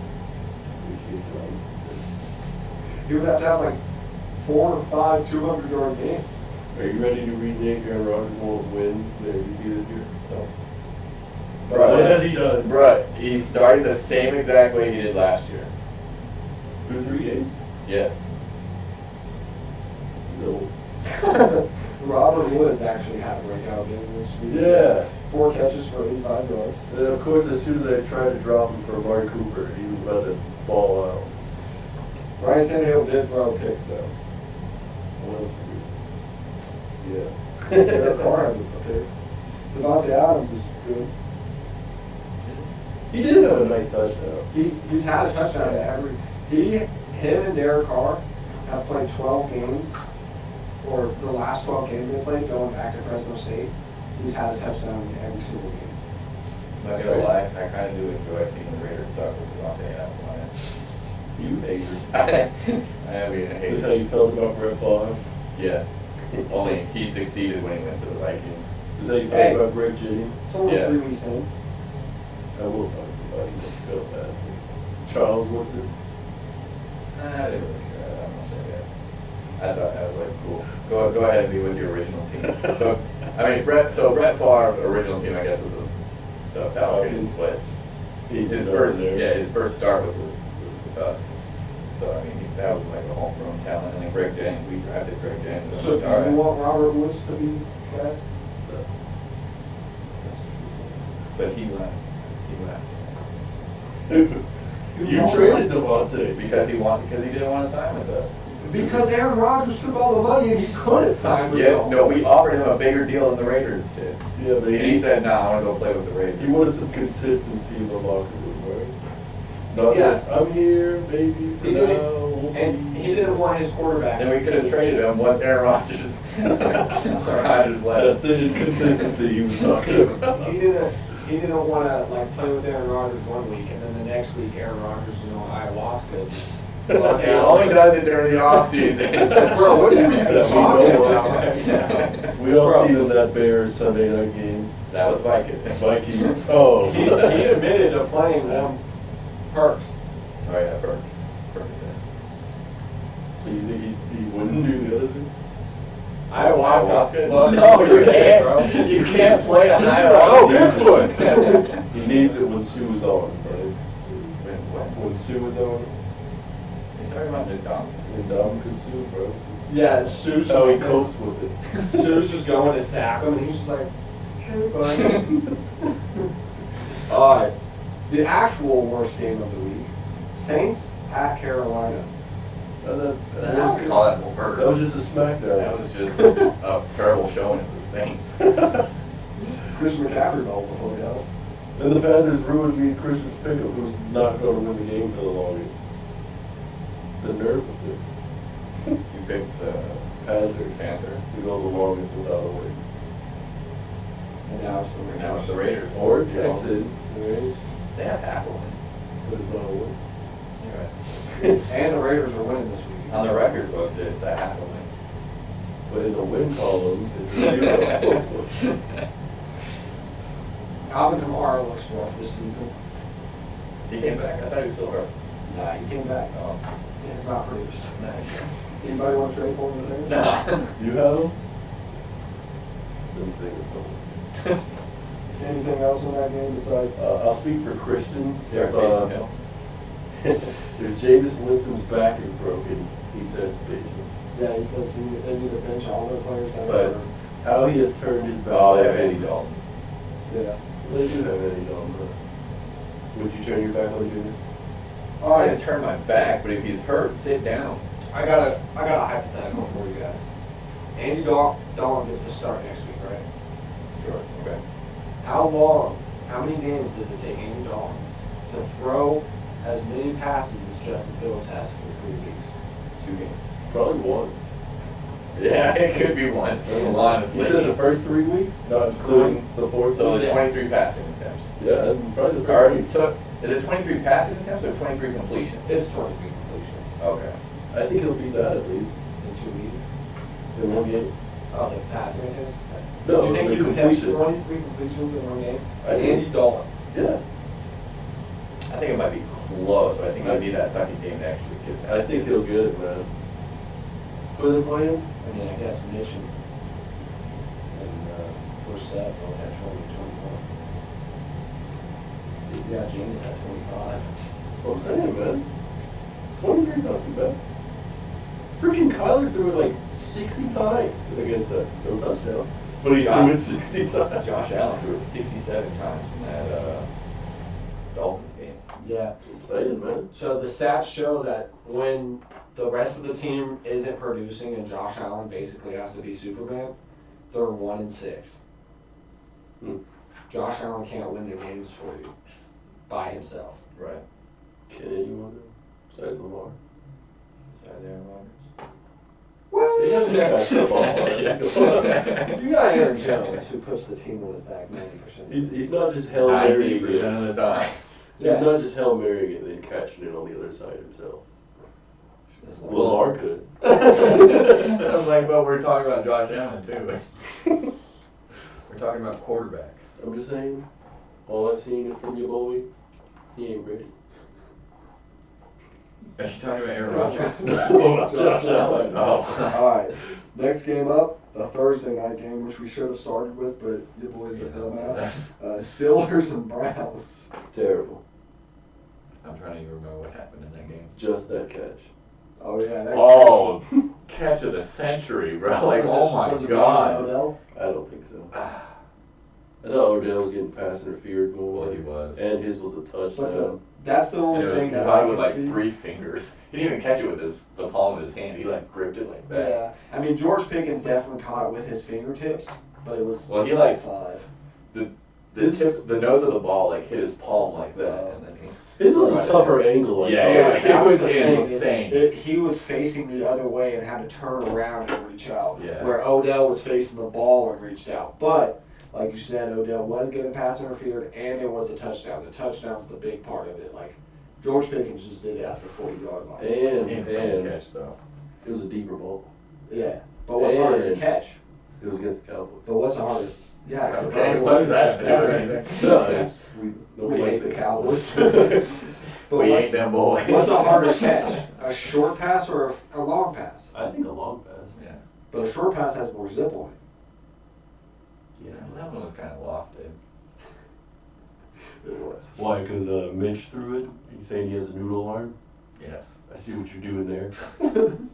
He would have to have like 4 or 5 200-yard games. Are you ready to rename Aaron Rodgers won't win the MVP this year? No. Bruh, What has he done? Bruh, he started the same exact way he did last year. Through 3 games? Yes. No. Robert Woods actually had a breakout game this week. Yeah. 4 catches for 85 yards. And of course, as soon as I tried to drop him for Amari Cooper, he was about to ball out. Ryan Tannehill did throw a pick, though. What else did he do? Derek Carr Yeah. had a pick. Devontae Adams is good. He did have a nice touchdown. He's had a touchdown at every. Him and Derek Carr have played 12 games, or the last 12 games they played, going back to Fresno State. He's had a touchdown in every single game. I'm not gonna lie, I kind of do enjoy seeing the Raiders suck with Devontae Adams on it. You hater. I am being a Is this how hater. you felt about Brett Favre? Yes. Only he succeeded when he went to the Vikings. Is that how you felt Hey. about Greg Jennings? It's only Yes. 3 weeks in. I will find somebody that felt that. Charles Woodson. I didn't really care that much, I guess. I thought that was like cool. Go ahead and be with your original team. So, I mean, Brett Favre's original team, I guess, was the Falcons, but his first start was with us. So I mean, that was like a homegrown talent. And then Greg Jennings, we drafted Greg Jennings. So do you want Robert Woods to be back? But he left. You traded Devontae. Because he didn't want to sign with us. Because Aaron Rodgers took all the money and he couldn't sign with Yeah, them. no, we offered him a bigger deal than the Raiders did. Yeah, but And he said, "No, I want to go play with the Raiders." he wanted some consistency in the locker room, right? Not Yeah. just, I'm here, maybe, for He now, didn't, we'll see. and he didn't want his quarterback. Then we could have traded him once Aaron Rodgers That's left. the consistency he was talking about. He didn't want to like play with Aaron Rodgers one week and then the next week Aaron Rodgers is on ayahuasca. He only does it during the off season. Bro, what are you even Yeah, talking we know about? We all Bro. seen in that Bears Sunday night game. That was Viking. Viking. Oh. He admitted to playing one Perks. Oh yeah, Ferguson. So you think he wouldn't do the other thing? Ayahuasca. No, you can't. You can't play a high Oh, Bigfoot. He needs it when Sue's on, right? What? When Sue is on, You're talking about the Dom. Indominus Sue, bro. Yeah, Sue's That's how he just, copes with it. Sue's just going to sack him, and he's just like, hey, buddy. All right. The actual worst game of the week: Saints at Carolina. I wouldn't call that the worst. That was just a smackdown. That was just a terrible showing of the Saints. Christian McCaffrey ball before we go. And the Panthers ruined me Christian's pickup, who's not going to win the game for the longest. The nerve of it. You picked the Panthers to go the longest without a win. And now it's the Raiders. Now it's the Raiders. Or Texans, right? They have half a win. But it's not a win. You're right. And the Raiders are winning this week. On the record books, it's a half a win. But in the win column, it's a 0. Alvin Kamara looks rough this season. He came back. I thought he was still hurt. Nah, he came back. Oh, It's not produced. nice. Anybody want to trade for him today? Nah. You have them? Didn't think of something. Anything else in that game besides? I'll speak for Christian. Sarah Taysom Hill. If Jameis Winston's back is broken, he says bench him. Yeah, he says they need to bench all their players. But how he has turned his back. Oh, they have Eddie Dalton. Yeah. They do have Eddie Dalton, but would you turn your back on Jameis? All I right. didn't turn my back, but if he's hurt, sit down. I got a hypothetical for you guys. Andy Dalton gets to start next week, right? Sure. Okay. How many games does it take Andy Dalton to throw as many passes as Justin Fields has for 3 weeks? 2 games. Probably one. Yeah, it could be one. Honestly. You said the first 3 weeks? Not including the fourth? So the week? 23 passing attempts. Yeah, and probably the Or, first week. so, is it 23 passing attempts or 23 completions? It's 23 completions Okay. I think he'll beat that at least in 2 weeks. in one game. Oh, the passing attempts? No, You think the you can hit completions. 23 completions in one game? I do. Andy Dalton. Yeah, I think it might be close, but I think you need that second game to actually get that. I think he'll get it, man. Who are they playing? I mean, I guess Mitch and Brissett both had 20 and 21. Yeah, James had 25. That's what I'm saying, man. 23's not too bad. Freaking Kyler threw it like 60 times against us. No touchdown. But he threw it 60 times. Josh Allen threw it 67 times in that Dolphins game. Yeah. I'm saying, man. So the stats show that when the rest of the team isn't producing and Josh Allen basically has to be Superman, they're 1-6. Josh Allen can't win the games for you by himself. Right. Can anyone besides Lamar? Is that Aaron Rodgers? He doesn't catch the ball. You got Aaron Jones, who puts the team on his back 90%. He's not just Hail Marying 90% it. of the time. Yeah. He's not just Hail Marying it and then catching it on the other side himself. That's not- Lamar could. I was like, well, we're talking about Josh Allen, too. We're talking about quarterbacks. I'm just saying, all I've seen from your boy, he ain't ready. Are you talking about Aaron Rodgers? Josh Allen. Oh. All right. Next game up, a Thursday night game, which we should have started with, but your boys are dumbass. Steelers and Browns. Terrible. I'm trying to even remember what happened in that game. Just that catch. Oh yeah. That Oh, catch of the century, bro. Like, Was it- oh my was it God. Odell? I don't think so. I thought Odell was getting pass interfered more. Well, he was. And his was a But touchdown. that's the only thing He that caught I it with can like see. 3 fingers. He didn't even catch it with the palm of his hand. He like gripped it like that. Yeah, I mean George Pickens definitely caught it with his fingertips, but it was Well, he like 5. the nose of the ball like hit his palm like that, and then he. His was a tougher angle. Like Yeah, that. it was the thing, is insane. he was facing the other way and had to turn around and reach out. Yeah. Where Odell was facing the ball and reached out. But like you said, Odell was getting pass interfered, and it was a touchdown. The touchdown's the big part of it. Like George Pickens just did it after 40-yard line. Insane catch though. It was a deeper ball. Yeah, but what's harder to And- catch? It was against the Cowboys. But what's harder? Yeah, Okay, because what does that do? No, it's, we hate the Cowboys. But We what's- ain't them boys. What's a harder catch? A short pass or a long pass? I think a long pass. Yeah. But a short pass has more zip on it. Yeah. That one was kind of lofted. It was. Why? Because Mitch threw it? Are you saying he has a noodle arm? Yes. I see what you're doing there.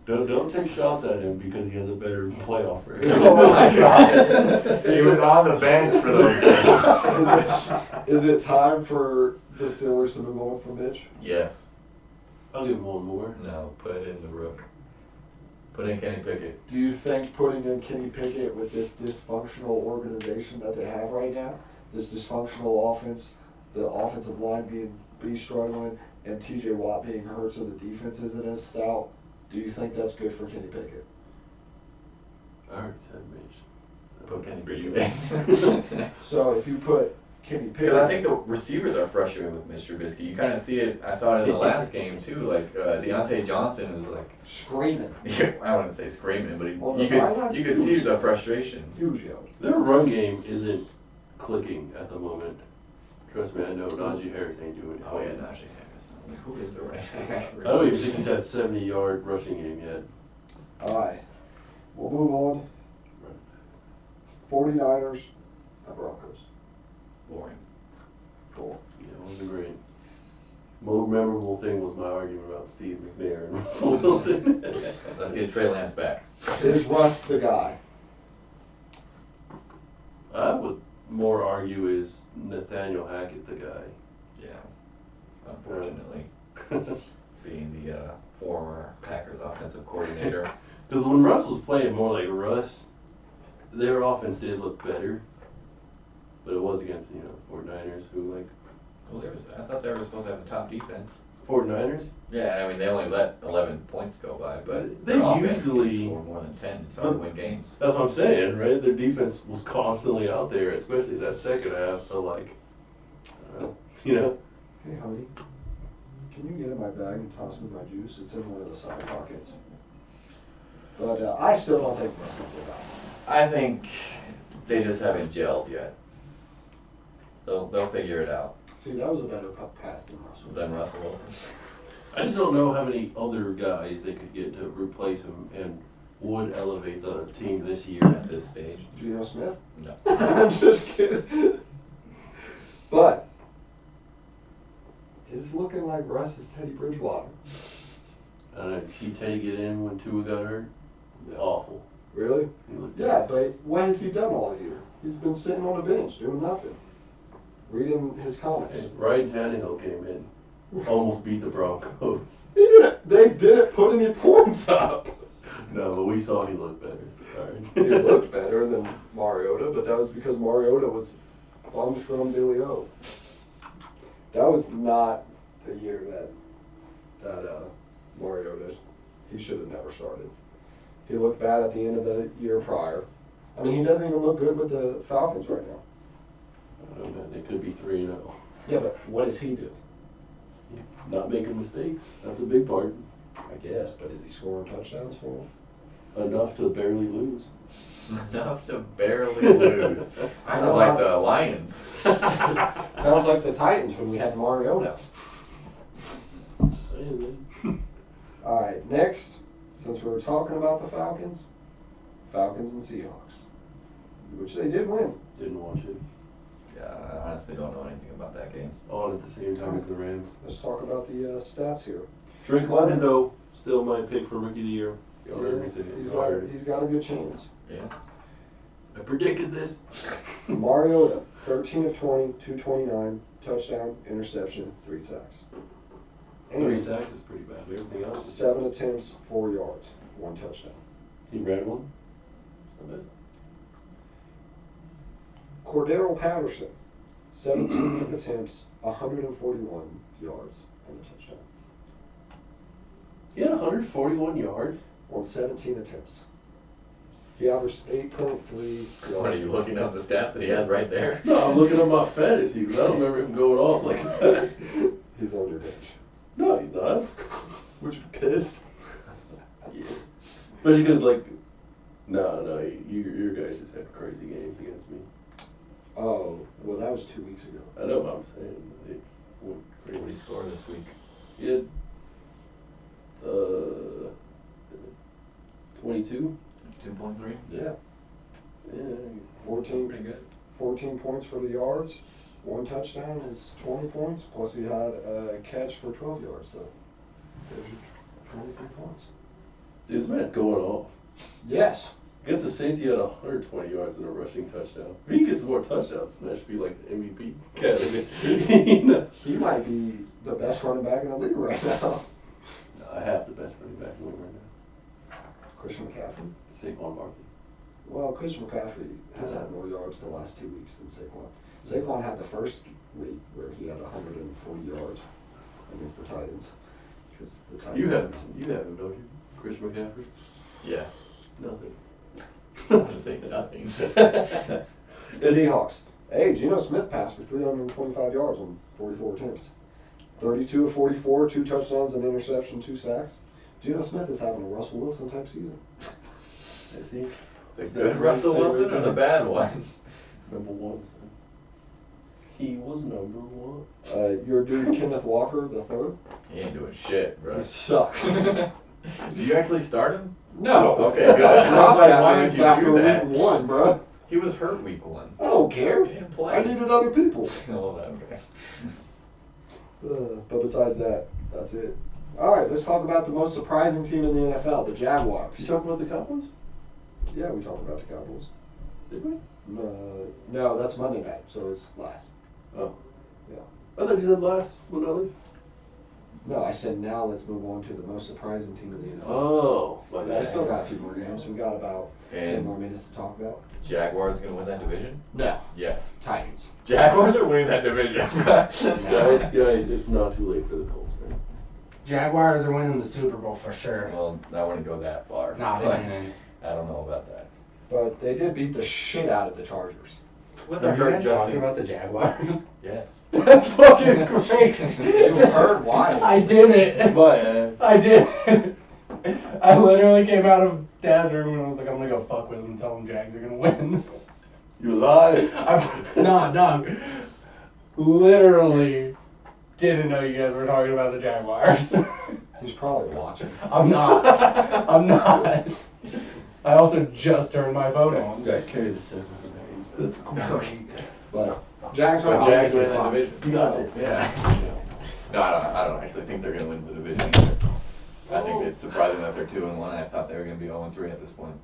don't take shots at him because he has a better playoff record. Oh my god. He was on the bench for those games. Is it time for the Steelers to move on from Mitch? Yes. I'll give him one more. No, put it in the Rook. Put in Kenny Pickett. Do you think putting in Kenny Pickett with this dysfunctional organization that they have right now, this dysfunctional offense, the offensive line being struggling, and TJ Watt being hurt so the defense isn't as stout, do you think that's good for Kenny Pickett? I already said Mitch. Put Kenny Pickett. So if you put Kenny Pickett... Because I think the receivers are frustrated with Mr. Trubisky. You kind of see it. I saw it in the last game too. Like Deontay Johnson was like screaming. I wouldn't say screaming, but On the you sideline? could see the frustration. Huge yell. Their run game isn't clicking at the moment. Trust me, I know Najee Harris ain't doing it. Oh yeah, Najee Harris. Who is the running back? I don't even think he's had 70-yard rushing game yet. Alright. We'll move on. 49ers and Broncos. Boring. Cool. Yeah, it wasn't great. Most memorable thing was my argument about Steve McNair and Russell Wilson. Let's get Trey Lance back. Is Russ the guy? I would more argue is Nathaniel Hackett the guy. Yeah. Unfortunately, being the former Packers offensive coordinator. Because when Russ was playing more like Russ, their offense did look better. But it was against, 49ers who like... Well, I thought they were supposed to have a top defense. 49ers? Yeah, I mean, they only let 11 points go by, but They their offense usually- can score more than 10 and start to win games. That's what I'm saying, right? Their defense was constantly out there, especially that second half. So, like, Hey, honey, can you get in my bag and toss me my juice? It's in one of the side pockets. But I still don't think Russ is the guy. I think they just haven't gelled yet. They'll figure it out. See, that was a better pass than Russell. Then Russell Wilson. I just don't know how many other guys they could get to replace him and would elevate the team this year. At this stage. Geno Smith? No. I'm just kidding. But it's looking like Russ is Teddy Bridgewater. I don't know. Did you see Teddy get in when Tua got hurt? Awful. Really? He looked Yeah, but what has he done all year? He's been sitting on a bench doing nothing. Reading his comics. Hey, Ryan Tannehill came in. Almost beat the Broncos. They didn't put any points up. No, but we saw he looked better. Sorry. He looked better than Mariota, but that was because Mariota was bum-scrum Billy O. That was not the year that Mariota, he should have never started. He looked bad at the end of the year prior. I mean, he doesn't even look good with the Falcons right now. I don't know, man. They could be 3-0. Yeah, but what does he do? Not making mistakes. That's a big part. I guess, but is he scoring touchdowns for him? Enough to barely lose. Enough to barely lose. Sounds like the Lions. Sounds like the Titans when we had Mariota. Just saying, man. All right, next, since we were talking about the Falcons and Seahawks, which they did win. Didn't watch it. Yeah, I honestly don't know anything about that game. On at the same time as the Rams. Let's talk about the stats here. Drake London, though, still my pick for Rookie of the Year. You already said it. He's got a good chance. Yeah. I predicted this. Mariota, 13 of 20, 229, touchdown, interception, 3 sacks. And 3 sacks is pretty bad. Everything else is 7 attempts, 4 yards, 1 touchdown. He ran one. Not bad. Cordero Patterson, 17 attempts, 141 yards, and a touchdown. He had 141 yards. On 17 attempts. He averaged 8.3 yards. What are you looking up the stats that he has right there? No, I'm looking at my fantasy because I don't remember him going off like that. He's on your bench. No, he's not. Would you be pissed? Yeah. Especially because, like, no, your guys just had crazy games against me. Oh, well, that was 2 weeks ago. I know what I'm saying. They went What did he crazy. score this week? He had 22. 2.3. Yeah. Yeah. 14, Pretty good. 14 points for the yards. 1 touchdown is 20 points. Plus he had a catch for 12 yards. So there's your 23 points. Dude, this man going off. Yes. Against the Saints, he had 120 yards and a rushing touchdown. If he gets more touchdowns, that should be like an MVP candidate. He might be the best running back in the league right now. No, I have the best running back in the league right now. Christian McCaffrey. Saquon Barkley. Well, Christian McCaffrey has had more yards the last 2 weeks than Saquon. Saquon had the first week where he had 140 yards against the Titans. Because the Titans. You have him, don't you? Christian McCaffrey? Yeah. Nothing. I'm gonna say nothing. The Seahawks. Hey, Geno Smith passed for 325 yards on 44 attempts. 32 of 44, 2 touchdowns, an interception, 2 sacks. Geno Smith is having a Russell Wilson type season. Is he? The good Russell Wilson or the bad one? Number 1. He was number 1. Your dude Kenneth Walker the third. He ain't doing shit, bro. He sucks. Do you actually start him? No. Okay, good. I was like, why would you after do that? week 1, bro? He was hurt week 1. I don't care. He didn't play. I needed other people. Oh, okay. But besides that, that's it. All right, let's talk about the most surprising team in the NFL, the Jaguars. You talking about the Cowboys? Yeah, we talked about the Cowboys. Did we? No, that's Monday night, so it's last. Oh. Yeah. I thought you said last but not least. No, I said now let's move on to the most surprising team in the NFL. Oh. My I bad. still got a few more games. We got about 10 And more minutes to talk about. Jaguars gonna win that division? No, Yes. Titans. Jaguars are winning that division. Guys, it's not too late for the Colts, man. Jaguars are winning the Super Bowl for sure. Well, I wouldn't go that far. Nah, they But didn't. I don't know about that. But they did beat the shit out of the Chargers. What Are you guys talking about the Jaguars? Yes. That's fucking crazy. You heard why. I didn't. But I did. I literally came out of Dad's room and I was like, I'm gonna go fuck with him and tell him Jags are gonna win. You lied. Nah, dog. Literally didn't know you guys were talking about the Jaguars. He's probably watching. I'm not. I'm not. I also just turned my phone on. You guys carry the 7 days. That's great. But Jags But are Jags obviously win that fine. division. You got it. Yeah. No, I don't actually think they're gonna win the division either. I think it's surprising that they're 2-1. I thought they were gonna be 0-3 at this point.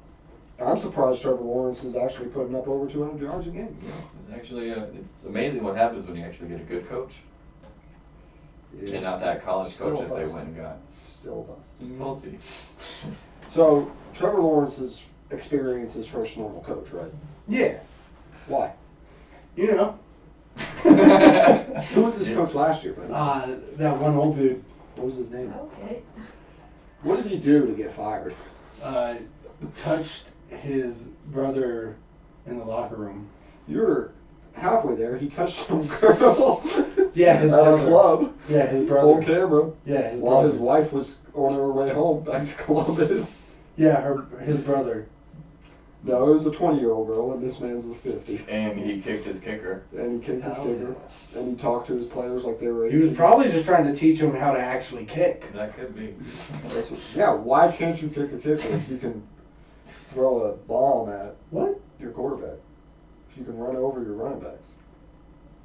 I'm surprised Trevor Lawrence is actually putting up over 200 yards a game. It's actually it's amazing what happens when you actually get a good coach and not that college still coach a that they bust. went and got. Still a bust. We'll see. So Trevor Lawrence has experienced his first normal coach, right? Yeah. Why? You know. Who was his coach last year, buddy? That one old dude. What was his name? Okay. What did he do to get fired? Touched his brother in the locker room. You were halfway there. He touched some girl Yeah, his at a brother. club Yeah, his on brother. camera Yeah, his while brother. his wife was on her way home back to Columbus. Yeah, his brother. No, it was a 20-year-old girl, and this man's a 50. And he kicked his kicker. And he kicked his Hell kicker, and he talked to his players like they were. He was 18. probably just trying to teach him how to actually kick. That could be. That's what- yeah, why can't you kick a kicker if you can throw a bomb at What? your quarterback? If you can run over your running backs?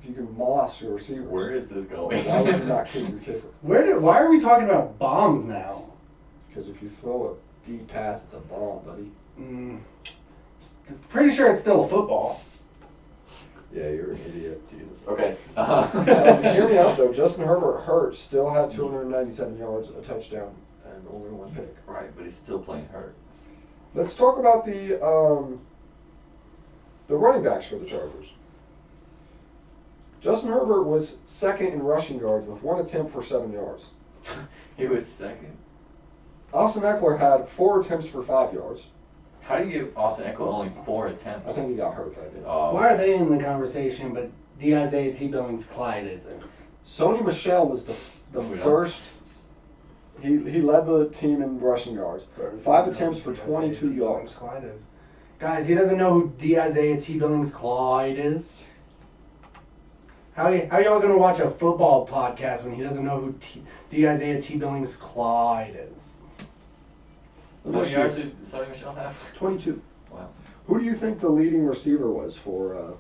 If you can moss your receivers? Where is this going? Why would you not kick your kicker? Why are we talking about bombs now? Because if you throw a deep pass, it's a bomb, buddy. Pretty sure it's still a football. Yeah, you're an idiot. Jesus. Okay. Hear me out though. Justin Herbert hurt, still had 297 yards, a touchdown, and only 1 pick. Right, but he's still playing hurt. Let's talk about the running backs for the Chargers. Justin Herbert was second in rushing yards with 1 attempt for 7 yards. He was second. Austin Eckler had 4 attempts for 5 yards. How do you give Austin Eckler only 4 attempts? I think he got hurt that day. Why are they in the conversation, but the Isaiah T. Billings Clyde isn't? Sony Michel was the We don't. first. He led the team in rushing yards. 5 attempts for 22 yards. Clyde is. Guys, he doesn't know who D. Isaiah T. Billings Clyde is. How y'all gonna watch a football podcast when he doesn't know who the Isaiah T. Billings Clyde is? How many yards did Sonny Michel have? 22. Wow. Who do you think the leading receiver was for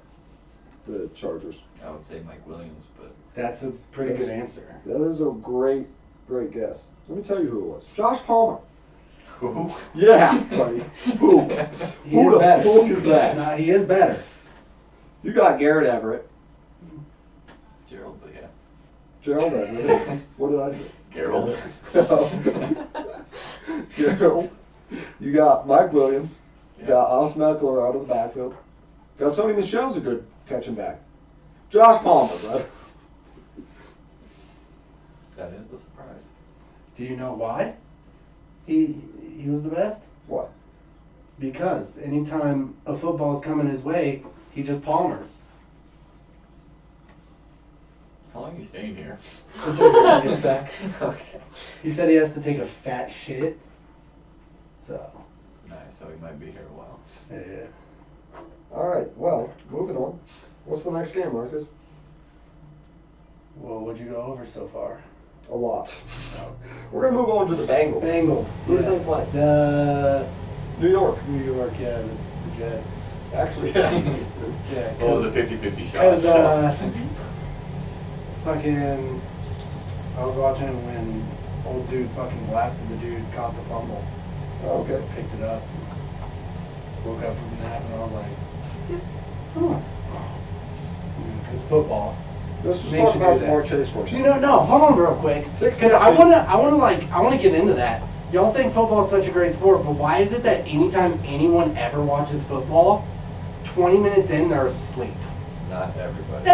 the Chargers? I would say Mike Williams, but That's a pretty good answer. That is a great guess. Let me tell you who it was. Josh Palmer. who? Yeah, buddy. Who? He Who is the better. fuck is that? Nah, he is better. You got Garrett Everett. Gerald, but yeah. Gerald Everett. What did I say? Gerald. Gerald. You got Mike Williams. You Yeah. got Austin Eckler out of the backfield. Got Sonny Michel's a good catching back. Josh Palmer, bro. That is the surprise. Do you know why? He was the best? What? Because anytime a football's coming his way, he just palmers. How long are you staying here? Until he gets back. Okay. He said he has to take a fat shit. So, Nice, so he might be here a while. yeah. All right. Well, moving on. What's the next game, Marcus? Well, what'd you go over so far? A lot. We're gonna move on to the Bengals. Bengals. Who did they play? The New York. New York, yeah, the Jets. Actually, yeah. Yeah, Oh, the 50-50 because shots. fucking, I was watching when old dude fucking blasted the dude, caused a fumble, Oh, okay. picked it up, woke up from the nap, and I was like, because football. Let's just Makes talk you about do that. Jamar Chase for a second. No, hold on real quick. 6 Because I catches. wanna get into that. Y'all think football is such a great sport, but why is it that anytime anyone ever watches football, 20 minutes in they're asleep? Not everybody.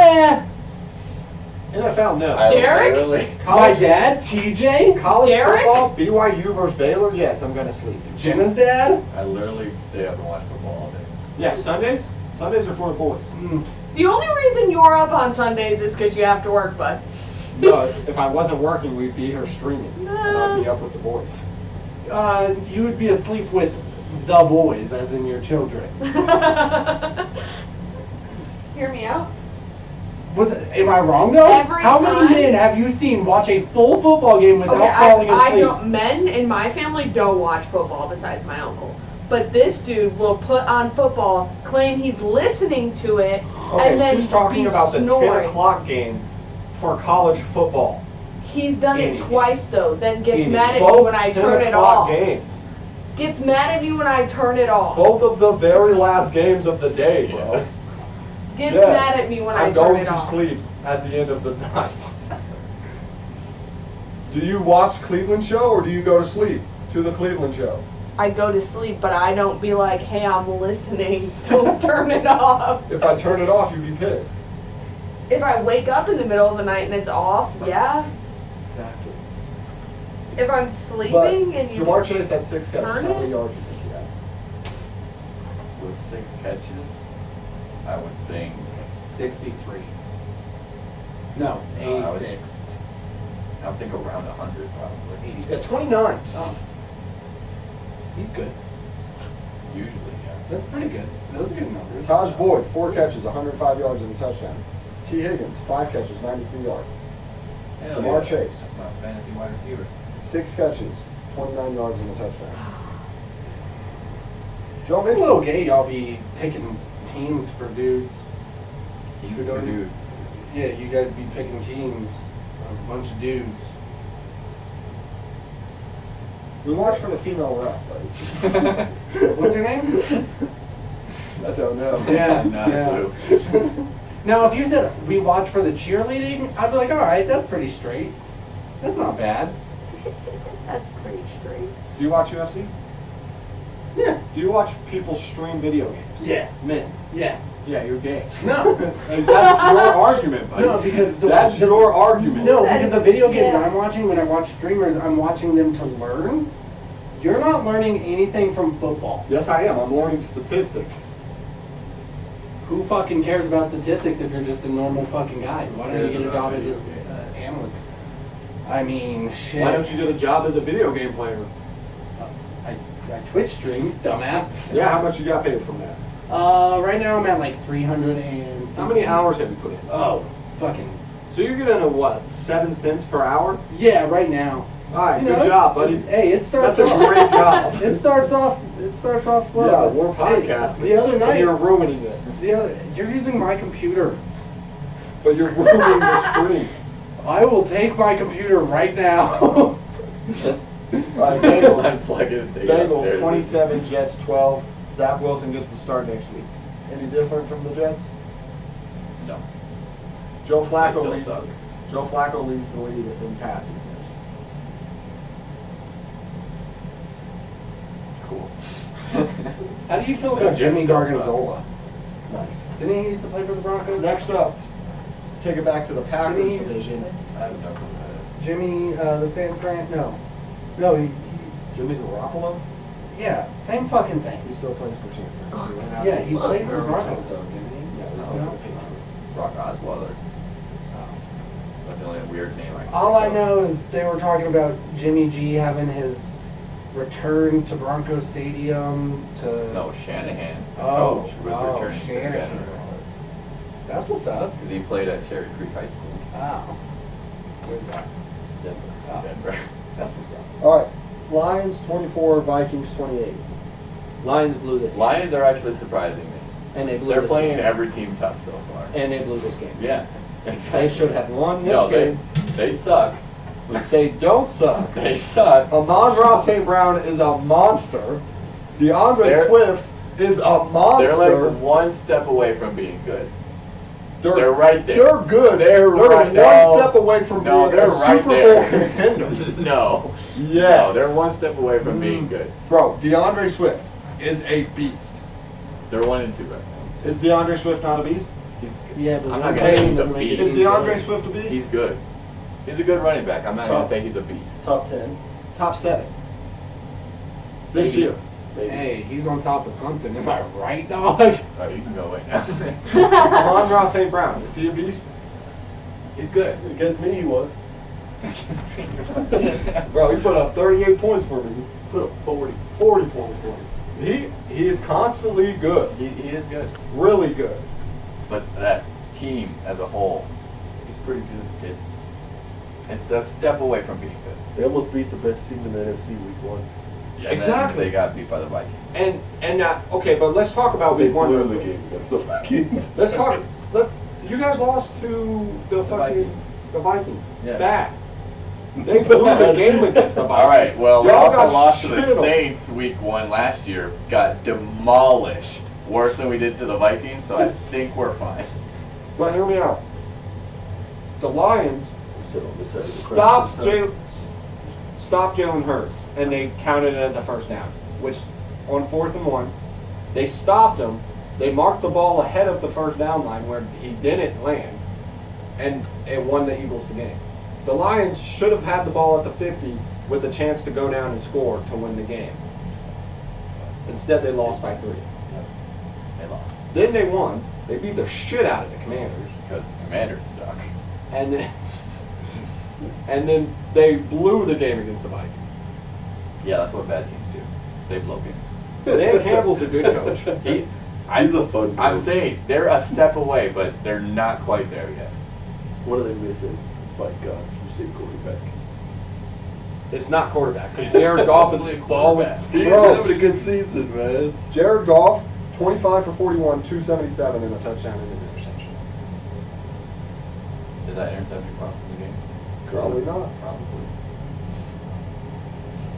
NFL, no. I Derek? literally- My dad, TJ, College Derek? football, BYU versus Baylor, yes, I'm gonna sleep. Jenna's dad. I literally stay up and watch football all day. Yeah, Sundays? Sundays are for the boys. The only reason you're up on Sundays is because you have to work, bud. No, if I wasn't working, we'd be here streaming. And I'd be up with the boys. You would be asleep with the boys, as in your children. Hear me out. Am I wrong though? Every How many time- men have you seen watch a full football game without Okay, falling I asleep? don't. Men in my family don't watch football besides my uncle. But this dude will put on football, claim he's listening to it, Okay, and then she's talking be about the 10 snoring. o'clock game for college football. He's done it Idiot. twice though. Then gets Idiot. mad at me Both when I 10 turn it o'clock off. games. Gets mad at me when I turn it off. Both of the very last games of the day, bro. Gets Yes. mad at me when I I'm turn going it to off. sleep at the end of the night. Do you watch Cleveland show or do you go to sleep to the Cleveland show? I go to sleep, but I don't be like, hey, I'm listening. Don't turn it off. If I turn it off, you'd be pissed. If I wake up in the middle of the night and it's off, yeah. Exactly. If I'm sleeping and you Jamar Chase had 6 catches. turn How many it? yards do you think he had? With 6 catches, I would think 63. No, No, I would- 86. I would think around 100 probably. 86. Yeah, 29. Oh. He's good. Usually, yeah. That's pretty good. Those are good numbers. Taj Boyd, 4 catches, 105 yards and a touchdown. T. Higgins, 5 catches, 93 yards. Hell Jamar yeah. Chase. That's my fantasy wide receiver. 6 catches, 29 yards and a touchdown. Joe It's a Mixon. little gay, y'all be picking teams for dudes. Teams for dudes. Yeah, you guys be picking teams. A bunch of dudes. We watched for the female ref, buddy. What's her name? I don't know. Yeah, Not yeah. a clue. Now, if you said we watch for the cheerleading, I'd be like, all right, that's pretty straight. That's not bad. That's pretty straight. Do you watch UFC? Yeah. Do you watch people stream video games? Yeah. Men. Yeah. Yeah, you're gay. No. And that's your argument, buddy. No, because that's your argument. No, because the video games Yeah. I'm watching, when I watch streamers, I'm watching them to learn. You're not learning anything from football. Yes, I am. I'm learning statistics. Who fucking cares about statistics if you're just a normal fucking guy? Why don't you get a job as an analyst? I mean, shit. Why don't you get a job as a video game player? I Twitch stream, dumbass. Yeah, how much you got paid from that? Right now I'm at like 300 and. How many hours have you put in? Oh, fucking. So you're getting a what? 7 cents per hour? Yeah, right now. All right, You know, good job, buddy. Hey, it starts That's a off. great job. It starts off slow. Yeah, we're podcasting. The other night, And you're ruining it. you're using my computer. But you're ruining the stream. I will take my computer right now. All right, Bengals. Unplug it and take it Bengals upstairs. 27, Jets 12. Zach Wilson gets the start next week. Any different from the Jets? No. Joe They Flacco still leads. suck. Joe Flacco leads the league in passing attempts. Cool. How do you feel The about Jets Jimmy still Gargonzola? Nice. Didn't he used to play for the Broncos? Next up, take it back to the Packers Did he- division. I have no clue who that Jimmy, the San Fran? No, he Jimmy Garoppolo. yeah, same fucking thing. He still plays for San Fran. Yeah, he played for the Broncos though, didn't he? Yeah, No. for the Patriots. is. Brock Osweiler. That's the only weird name I can All I think of. know is they were talking about Jimmy G having his return to Bronco Stadium to. No, Shanahan, the Oh, coach, was returning to Shanahan. Denver. That's what's up. Because he played at Cherry Creek High School. Wow. Where's that? Denver. Oh. Denver. That's what's up. All right, Lions 24, Vikings 28. Lions blew this game. Lions are actually surprising me. And they blew They're this playing game. every team tough so far. And they blew this game. Yeah, They exactly. should have won this No, game. they suck. They don't suck. They suck. Amon-Ra St. Brown is a monster. DeAndre They're- Swift is a monster. They're like one step away from being good. They're right there. They're good. They're right- one no. step away from No, being they're a right Super there. Bowl contender. No. Yes. No, they're one step away from being good. Bro, DeAndre Swift is a beast. They're 1-2 right now. Is DeAndre Swift not a beast? He's Yeah, but I'm not the gonna say game he's a doesn't make it beast. Is easy. DeAndre Swift a beast? He's good. He's a good running back. I'm not Top. gonna say he's a beast. Top 10. top 7 this Maybe. year. Maybe. Hey, he's on top of something. Am I right, dog? Oh, you can go away now. Amon-Ra St. Brown, is he a beast? He's good. Against me, he was. Bro, he put up 38 points for me. He put up 40 points for me. He is constantly good. He is good. Really good. But that team as a whole, He's pretty good. it's a step away from being good. They almost beat the best team in the NFC week 1. And then Exactly. they got beat by the Vikings. And okay, but let's talk about They week 1. blew real the quick. game against the Vikings. You guys lost to the Vikings. Vikings. Yeah. Bad. They blew the game against the Vikings. All right. Well, we Y'all also got lost to shit the on. Saints week 1 last year. Got demolished. Worse than we did to the Vikings. So I think we're fine. But hear me out. The Lions Sit on this side of the stopped crowd. Jalen Hurts, and they counted it as a first down. Which, on 4th and 1, they stopped him. They marked the ball ahead of the first down line where he didn't land, and it won the Eagles the game. The Lions should have had the ball at the 50 with a chance to go down and score to win the game. Instead, they lost by 3. They lost Then they won. They beat the shit out of the Commanders. because the Commanders suck. And then, and then they blew the game against the Vikings. Yeah, that's what bad teams do. They blow games. Dan Campbell's a good coach. He's a fun I'm coach. saying they're a step away, but they're not quite there yet. What are they missing? My gosh, you say quarterback. It's not quarterback because Jared Goff is balling. He's Bro, having a good season, man. Jared Goff, 25 for 41, 277, and a touchdown and an interception. Did that interception cost them the game? Probably not. Probably.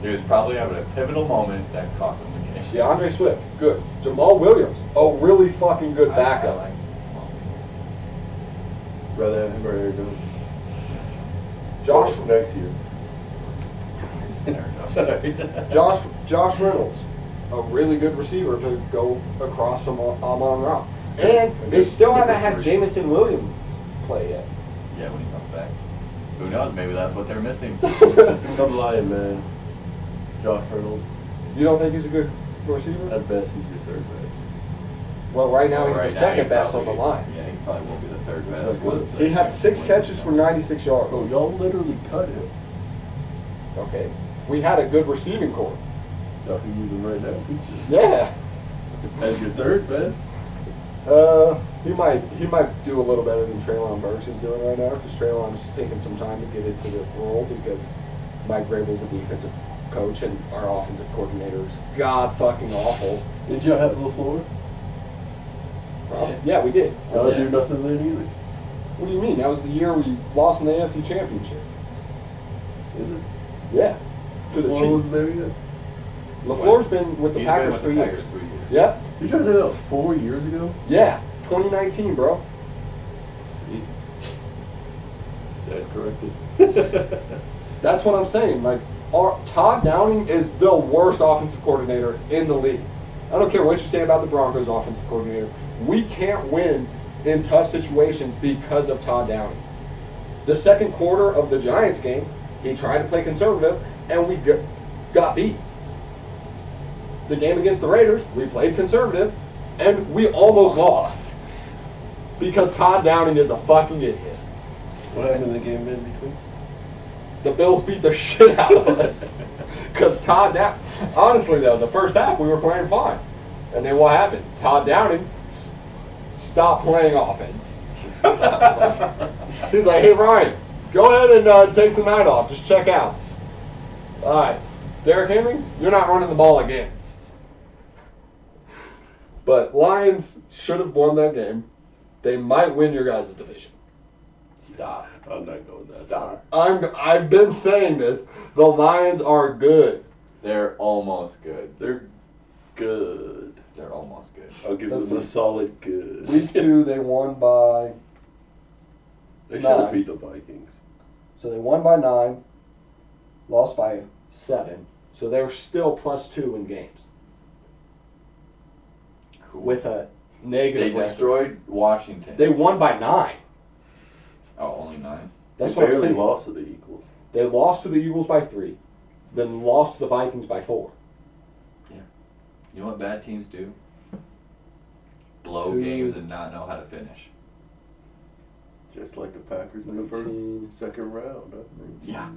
He was probably having a pivotal moment that cost him the game. DeAndre Swift, good. Jamal Williams, a really fucking good I backup. like Jamal Rather have him right here doing. Josh next year. Williams. There we go. Josh Reynolds, a really good receiver to go across from Amon-Ra. And they still haven't had Jamison Williams play yet. Yeah, when he comes back. Who knows? Maybe that's what they're missing. I'm lying, man. Josh Reynolds. You don't think he's a good receiver? At best, he's your third best. Well, right now he's Right the now, second he best on probably- the Lions. Yeah, he probably will be the third That's best. good. once, He had Jameson 6 Williams catches for comes. 96 yards. Oh, y'all literally cut him. Okay. We had a good receiving core. Y'all can use him right now. Yeah. As your third best. He might do a little better than Traylon Burks is doing right now, because Traylon's taking some time to get into the role, because Mike Vrabel's a defensive coach and our offensive coordinator is god fucking awful. Did y'all have LaFleur? Yeah, we did. Y'all do nothing then either. What do you mean? That was the year we lost in the AFC Championship. Is it? Yeah. To the LaFleur Chiefs. wasn't there yet? LaFleur's been with the He's Packers been 3 with the years. Packers 3 years. Yep. You trying to say that was 4 years ago? Yeah. 2019, bro. Easy. Stat corrected. That's what I'm saying. Like, Todd Downing is the worst offensive coordinator in the league. I don't care what you say about the Broncos offensive coordinator. We can't win in tough situations because of Todd Downing. The second quarter of the Giants game, he tried to play conservative, and we got beat. The game against the Raiders, we played conservative, and we almost lost. Because Todd Downing is a fucking idiot. What happened in the game in between? The Bills beat the shit out of us. Because Todd Downing... Honestly, though, the first half, we were playing fine. And then what happened? Todd Downing stopped playing offense. He's like, hey, Ryan, go ahead and take the night off. Just check out. All right. Derrick Henry, you're not running the ball again. But Lions should have won that game. They might win your guys' division. Stop. I'm not going that Stop. I've been saying this. The Lions are good. They're almost good. They're good. They're almost good. I'll give Let's them a see. solid good. Week 2, they won by... They should have 9. beat the Vikings. So they won by 9, lost by 7. So they were still +2 in games. Cool. With a They negative record. destroyed Washington. They won by 9. Oh, only 9. That's They what I'm barely saying. lost to the Eagles. They lost to the Eagles by 3, then lost to the Vikings by 4. You know what bad teams do? Blow 2. games and not know how to finish. Just like the Packers in the 19. second round. Huh? Yeah.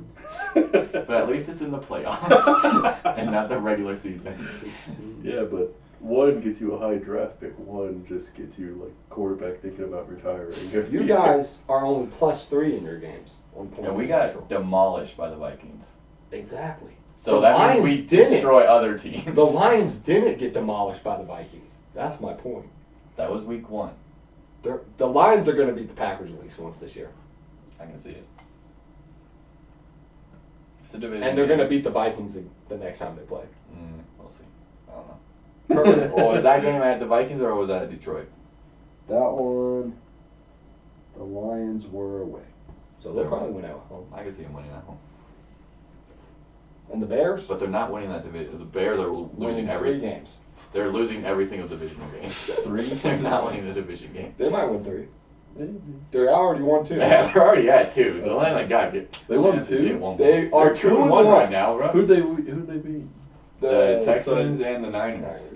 But at least it's in the playoffs and not the regular season. Yeah, but one gets you a high draft pick. One just gets you like quarterback thinking about retiring. You guys are only +3 in your games. 1 point And we differential. got demolished by the Vikings. Exactly. So The that Lions means we didn't. destroy other teams. The Lions didn't get demolished by the Vikings. That's my point. That was week 1. The Lions are going to beat the Packers at least once this year. I can see it. It's a division. And they're going to game. beat the Vikings the next time they play. We'll see. I don't know. Well, was that game at the Vikings or was that at Detroit? That one, the Lions were away. So they'll probably win at home. I can see them winning at home. And the Bears? But they're not winning that division. The Bears are losing winning every 3 games. They're losing every single divisional game. 3? They're not winning the division game. They might win 3. Maybe. They already won 2. Yeah, they're already at 2. So they like got get. They won have to 2? get one more. They are They're 2 and 1 1 right now, bro. Who'd they beat? The Texans Suns. and the Niners.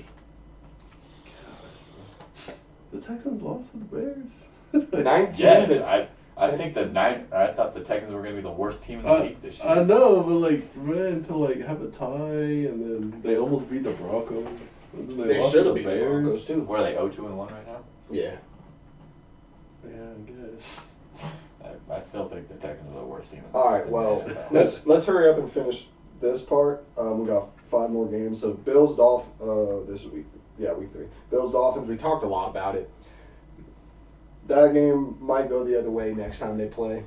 The Texans lost to the Bears. 19 Yes, I think I thought the Texans were going to be the worst team in the league this year. I know, but like, man, to like have a tie and then they almost beat the Broncos. And then They lost should to have beat the Broncos too. What are they, 0-2-1 right now? Yeah. Yeah, I guess. I still think the Texans are the worst team in the All right, in well, the NFL. let's hurry up and finish this part. We got 5 more games. So Bills Dolphins this week. Yeah, week 3. Bills Dolphins. We talked a lot about it. That game might go the other way next time they play.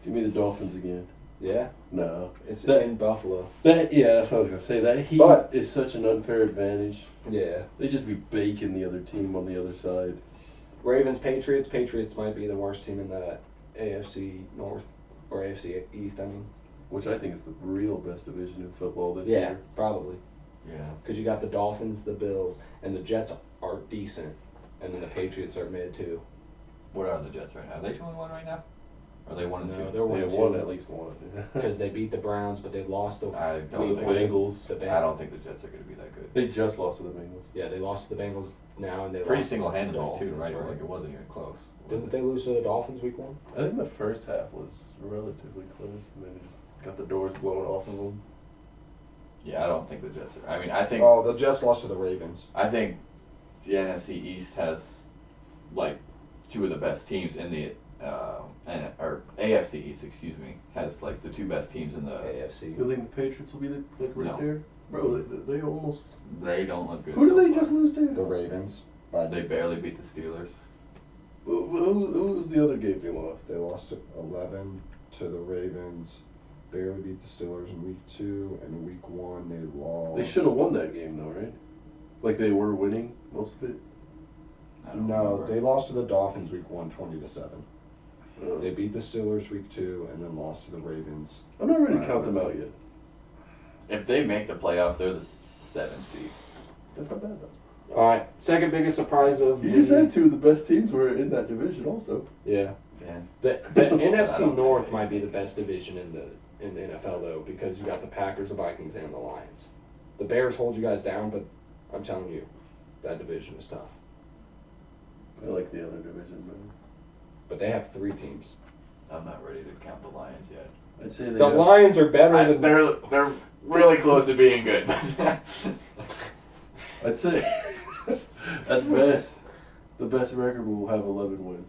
Give me the Dolphins again. Yeah, No. it's That- in Buffalo. That's what I was gonna say. That heat But- is such an unfair advantage. Yeah. They just be baking the other team on the other side. Ravens Patriots. Patriots might be the worst team in the AFC North or AFC East. I mean. Which I think is the real best division in football this Yeah, year. probably. Yeah. Because you got the Dolphins, the Bills, and the Jets are decent, and then the Patriots are mid too. What are the Jets right now? Are they 2-1 right now? Or are they 1-2? No, they're They 1 won at least one. because they beat the Browns, but they lost to I To don't the think Bengals. The I don't think the Jets are going to be that good. They just lost to the Bengals. Yeah, they lost to the Bengals now, and they Pretty lost to the single-handedly Dolphins, too, right? Like it wasn't even close. Didn't they lose to the Dolphins week 1? I think the first half was relatively close, and then just got the doors blown off of them. Yeah, I don't think the Jets are. I mean, I think Oh, the Jets lost to the Ravens. I think the NFC East has like two of the best teams in the or AFC East, excuse me, has like the two best teams in the AFC. You think the Patriots will be like right No. there? Bro, they almost. They don't look good. Who so did they far. just lose to? The Ravens. They barely beat the Steelers. Who was the other game they lost? They lost 11 to the Ravens. Barely beat the Steelers in week 2, and in week 1 they lost. They should have won that game though, right? Like they were winning most of it. I don't No, remember. they lost to the Dolphins week 1, 20-7. Uh, They beat the Steelers week 2, and then lost to the Ravens. I'm not ready to count them out yet. If they make the playoffs, they're the 7th seed. That's not bad though. All right, second biggest surprise of You just had two of the best teams were in that division also. Yeah. Yeah. The I NFC don't North think might be the best division in the NFL though, because you got the Packers, the Vikings, and the Lions. The Bears hold you guys down, but I'm telling you, that division is tough. I like the other division better. But they have 3 teams. I'm not ready to count the Lions yet. I'd say they The have, Lions are better than They're really close to being good. I'd say at best the best record will have 11 wins.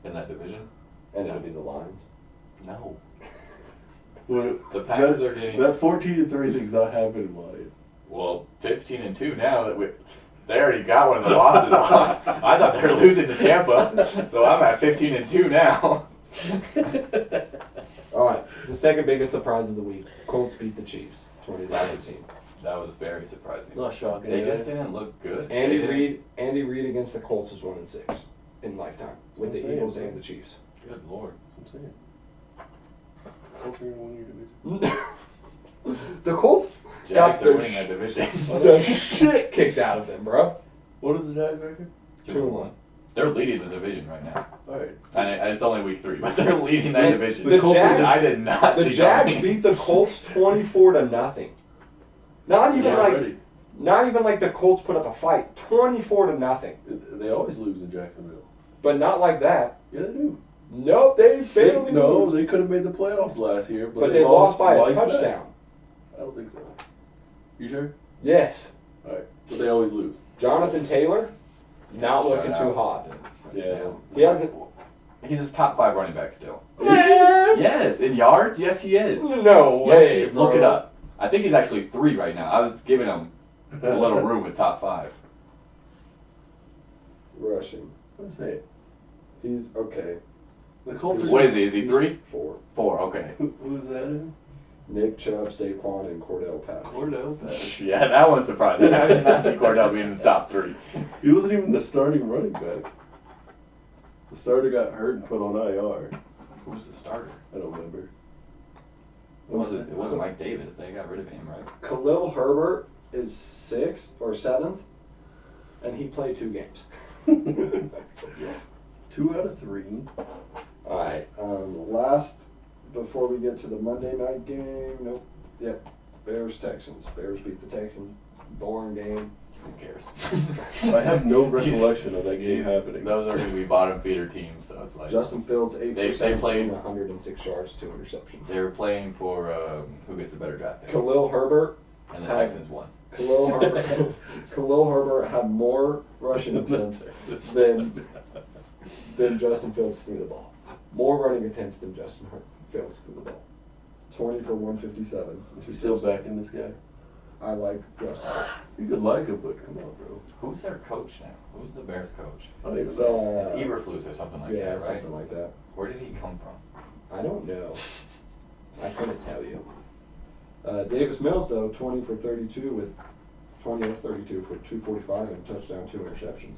In that division? and it'll be the Lions. No. Well, The Packers are getting that 14-3 thing's not happening, Wyatt. well 15-2 now that they already got one of the losses off. I thought they were losing to Tampa, so I'm at 15-2 now. All right, the second biggest surprise of the week: Colts beat the Chiefs, 20-17. That was very surprising. Not shocking. They eh? just didn't look good. Andy They didn't- Reid against the Colts is 1-6 in lifetime with the That's what I'm Eagles saying. and the Chiefs. Good lord. That's what I'm saying. Colts are gonna win your division. The Colts Jags got are the, winning that division. the shit kicked out of them, bro. What is the Jags record? 2-1. They're leading the division right now. All right. And it's only week 3, but they're leading that And division. the Colts are Jags, I did not the see Jags coming. beat the Colts 24-0. Not even Yeah, like, ready. not even like the Colts put up a fight. 24-0. They always lose in Jacksonville. But not like that. Yeah, they do. Nope, they barely No, lose. they could have made the playoffs last year, But they lost by a like that. touchdown. I don't think so. You sure? Yes. All right. But they always lose. Jonathan Taylor, not Shut looking too out. hot. Yeah. He hasn't. He's his top 5 running back still. Yes, in yards, yes he is. No Yes, way. look bro. it up. I think he's actually 3 right now. I was giving him a little room with top 5. Rushing. I'm saying. He's okay. The Colts are What is just- he? Is he He's 3? 4. 4, okay. Who's that in? Nick Chubb, Saquon, and Cordell Patterson. Cordell Patterson. Yeah, that one's surprising. I did not see Cordell being in the top 3. He wasn't even the starting running back. The starter got hurt and put on IR. Who was the starter? I don't remember. It wasn't Mike Davis. They got rid of him, right? Khalil Herbert is 6th or 7th, and he played 2 games. 2 out of 3. All right. Last, before we get to the Monday night game, nope. Yep. Bears Texans. Bears beat the Texans. Boring game. Who cares? I have no recollection of that game These- happening. Those are going to be bottom feeder teams, so it's like Justin Fields 8 They for 17, played- 106 yards, 2 interceptions. they were playing for who gets the better draft pick, Khalil Herbert. and the Texans won. Khalil Herbert. Khalil Herbert had more rushing attempts than Justin Fields threw the ball. More running attempts than Justin Fields threw the ball. 20 for 157. You still backing this guy? I like Justin. You could like him, but come on, bro. Who's their coach now? Who's the Bears coach? I don't even It's know. It's Eberflus or something like yeah, that, right? something like that. Where did he come from? I don't know. I couldn't tell you. Davis Mills though, 20 for 32 with 20 of 32 for 245 and a touchdown, 2 interceptions.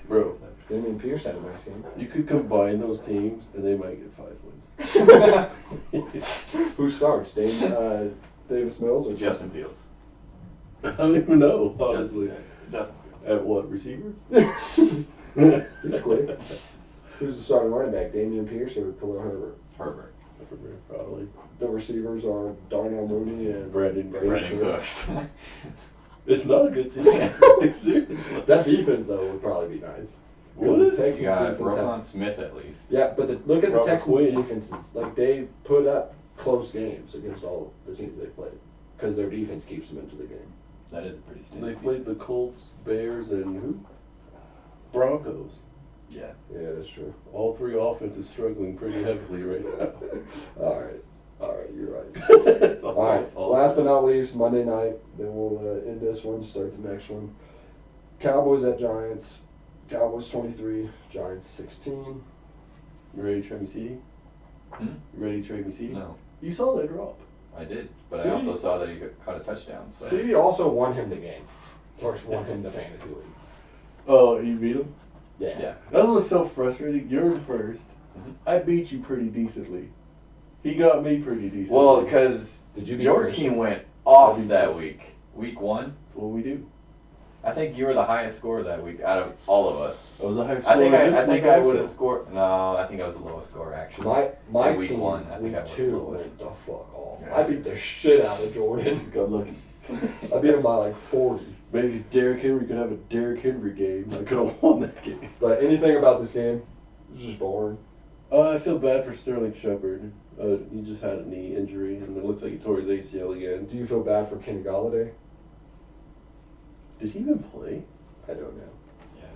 Bro, Damian Pierce had a nice game. you could combine those teams and they might get 5 wins. Who starts? Davis Mills or Justin Fields. I don't even know, honestly. Justin Fields. At what, receiver? He's quick. Who's the starting running back? Damian Pierce or Khalil Herbert? Herbert. Probably. The receivers are Darnell Mooney and Brandon Brandon Cooks. Cooks. It's not a good team. Like, seriously. That defense though would probably be nice. What? Because the Texans You got defense Roquan have, Smith at least. yeah, but look at the Robert Texans Quinn. defenses. Like they've put up close games against all the teams they've played because their defense keeps them into the game. That is pretty They stinky. played the Colts, Bears, and who? Broncos. Yeah. Yeah, that's true. All three offenses struggling pretty heavily right now. All right, you're right. All All right, last but not least, Monday night. Then we'll end this one, start the next one. Cowboys at Giants. Cowboys 23, Giants 16. You ready to trade me CD? Hmm? You ready to trade me CD? No, You saw that drop. I did, but See? I also saw that he caught a touchdown. So. CD also won him the game. Or won him the fantasy league. Oh, you beat him? Yes. Yeah. That was so frustrating. You're in first. Mhm. I beat you pretty decently. He got me pretty decently. Well, because Did you beat your Christian? team went off I beat that you. week. Week 1, that's what we do. I think you were the highest scorer that week out of all of us. I was a high I scorer think this I think week I also. would have scored. No, I think I was the lowest scorer actually. My In week team, 1, I think week I was 2 the lowest. went the fuck off. Yeah. I beat the shit out of Jordan. Got lucky. I beat him by like 40. Maybe if Derrick Henry could have a Derrick Henry game, I could have won that game. But anything about this game, it was just boring. I feel bad for Sterling Shepard. He just had a knee injury, and it looks like he tore his ACL again. Do you feel bad for Kenny Galladay? Did he even play? I don't know.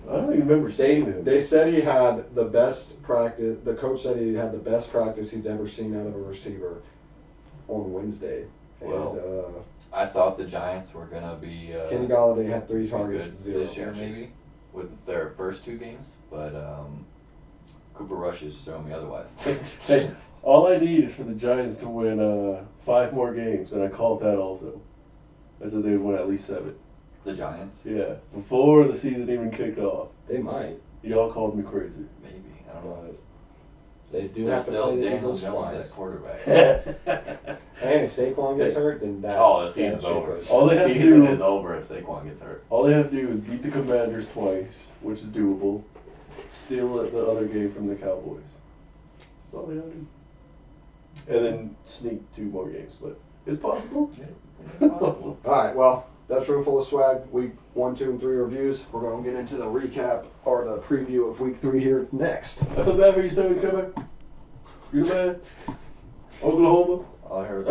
I don't even remember seeing him. They said he had the best practice. The coach said he had the best practice he's ever seen out of a receiver on Wednesday. Well, I thought the Giants were gonna be Kenny Galladay had 3 be targets, good 0 this year catches. maybe with their first 2 games, but Cooper Rush is showing me otherwise. Hey, all I need is for the Giants to win 5 more games, and I called that also. I said they would win at least 7. The Giants, Yeah, before the season even kicked off. They might. Y'all called me crazy. maybe I don't know. They do There's have to still play the Daniel Eagles Jones twice. at quarterback. And if Saquon gets hurt, then that. Oh, the season's that shit over. goes. All they The have to season do- is over if Saquon gets hurt. All they have to do is beat the Commanders twice, which is doable. Steal the other game from the Cowboys. That's all they have to do. And then sneak 2 more games, but it's possible. All right, well, that's Room Full of Swag. Week 1, 2, and 3 reviews. We're going to get into the recap or the preview of week 3 here next. I feel bad for you, Sammy Trevor. You the man? Oklahoma? I heard.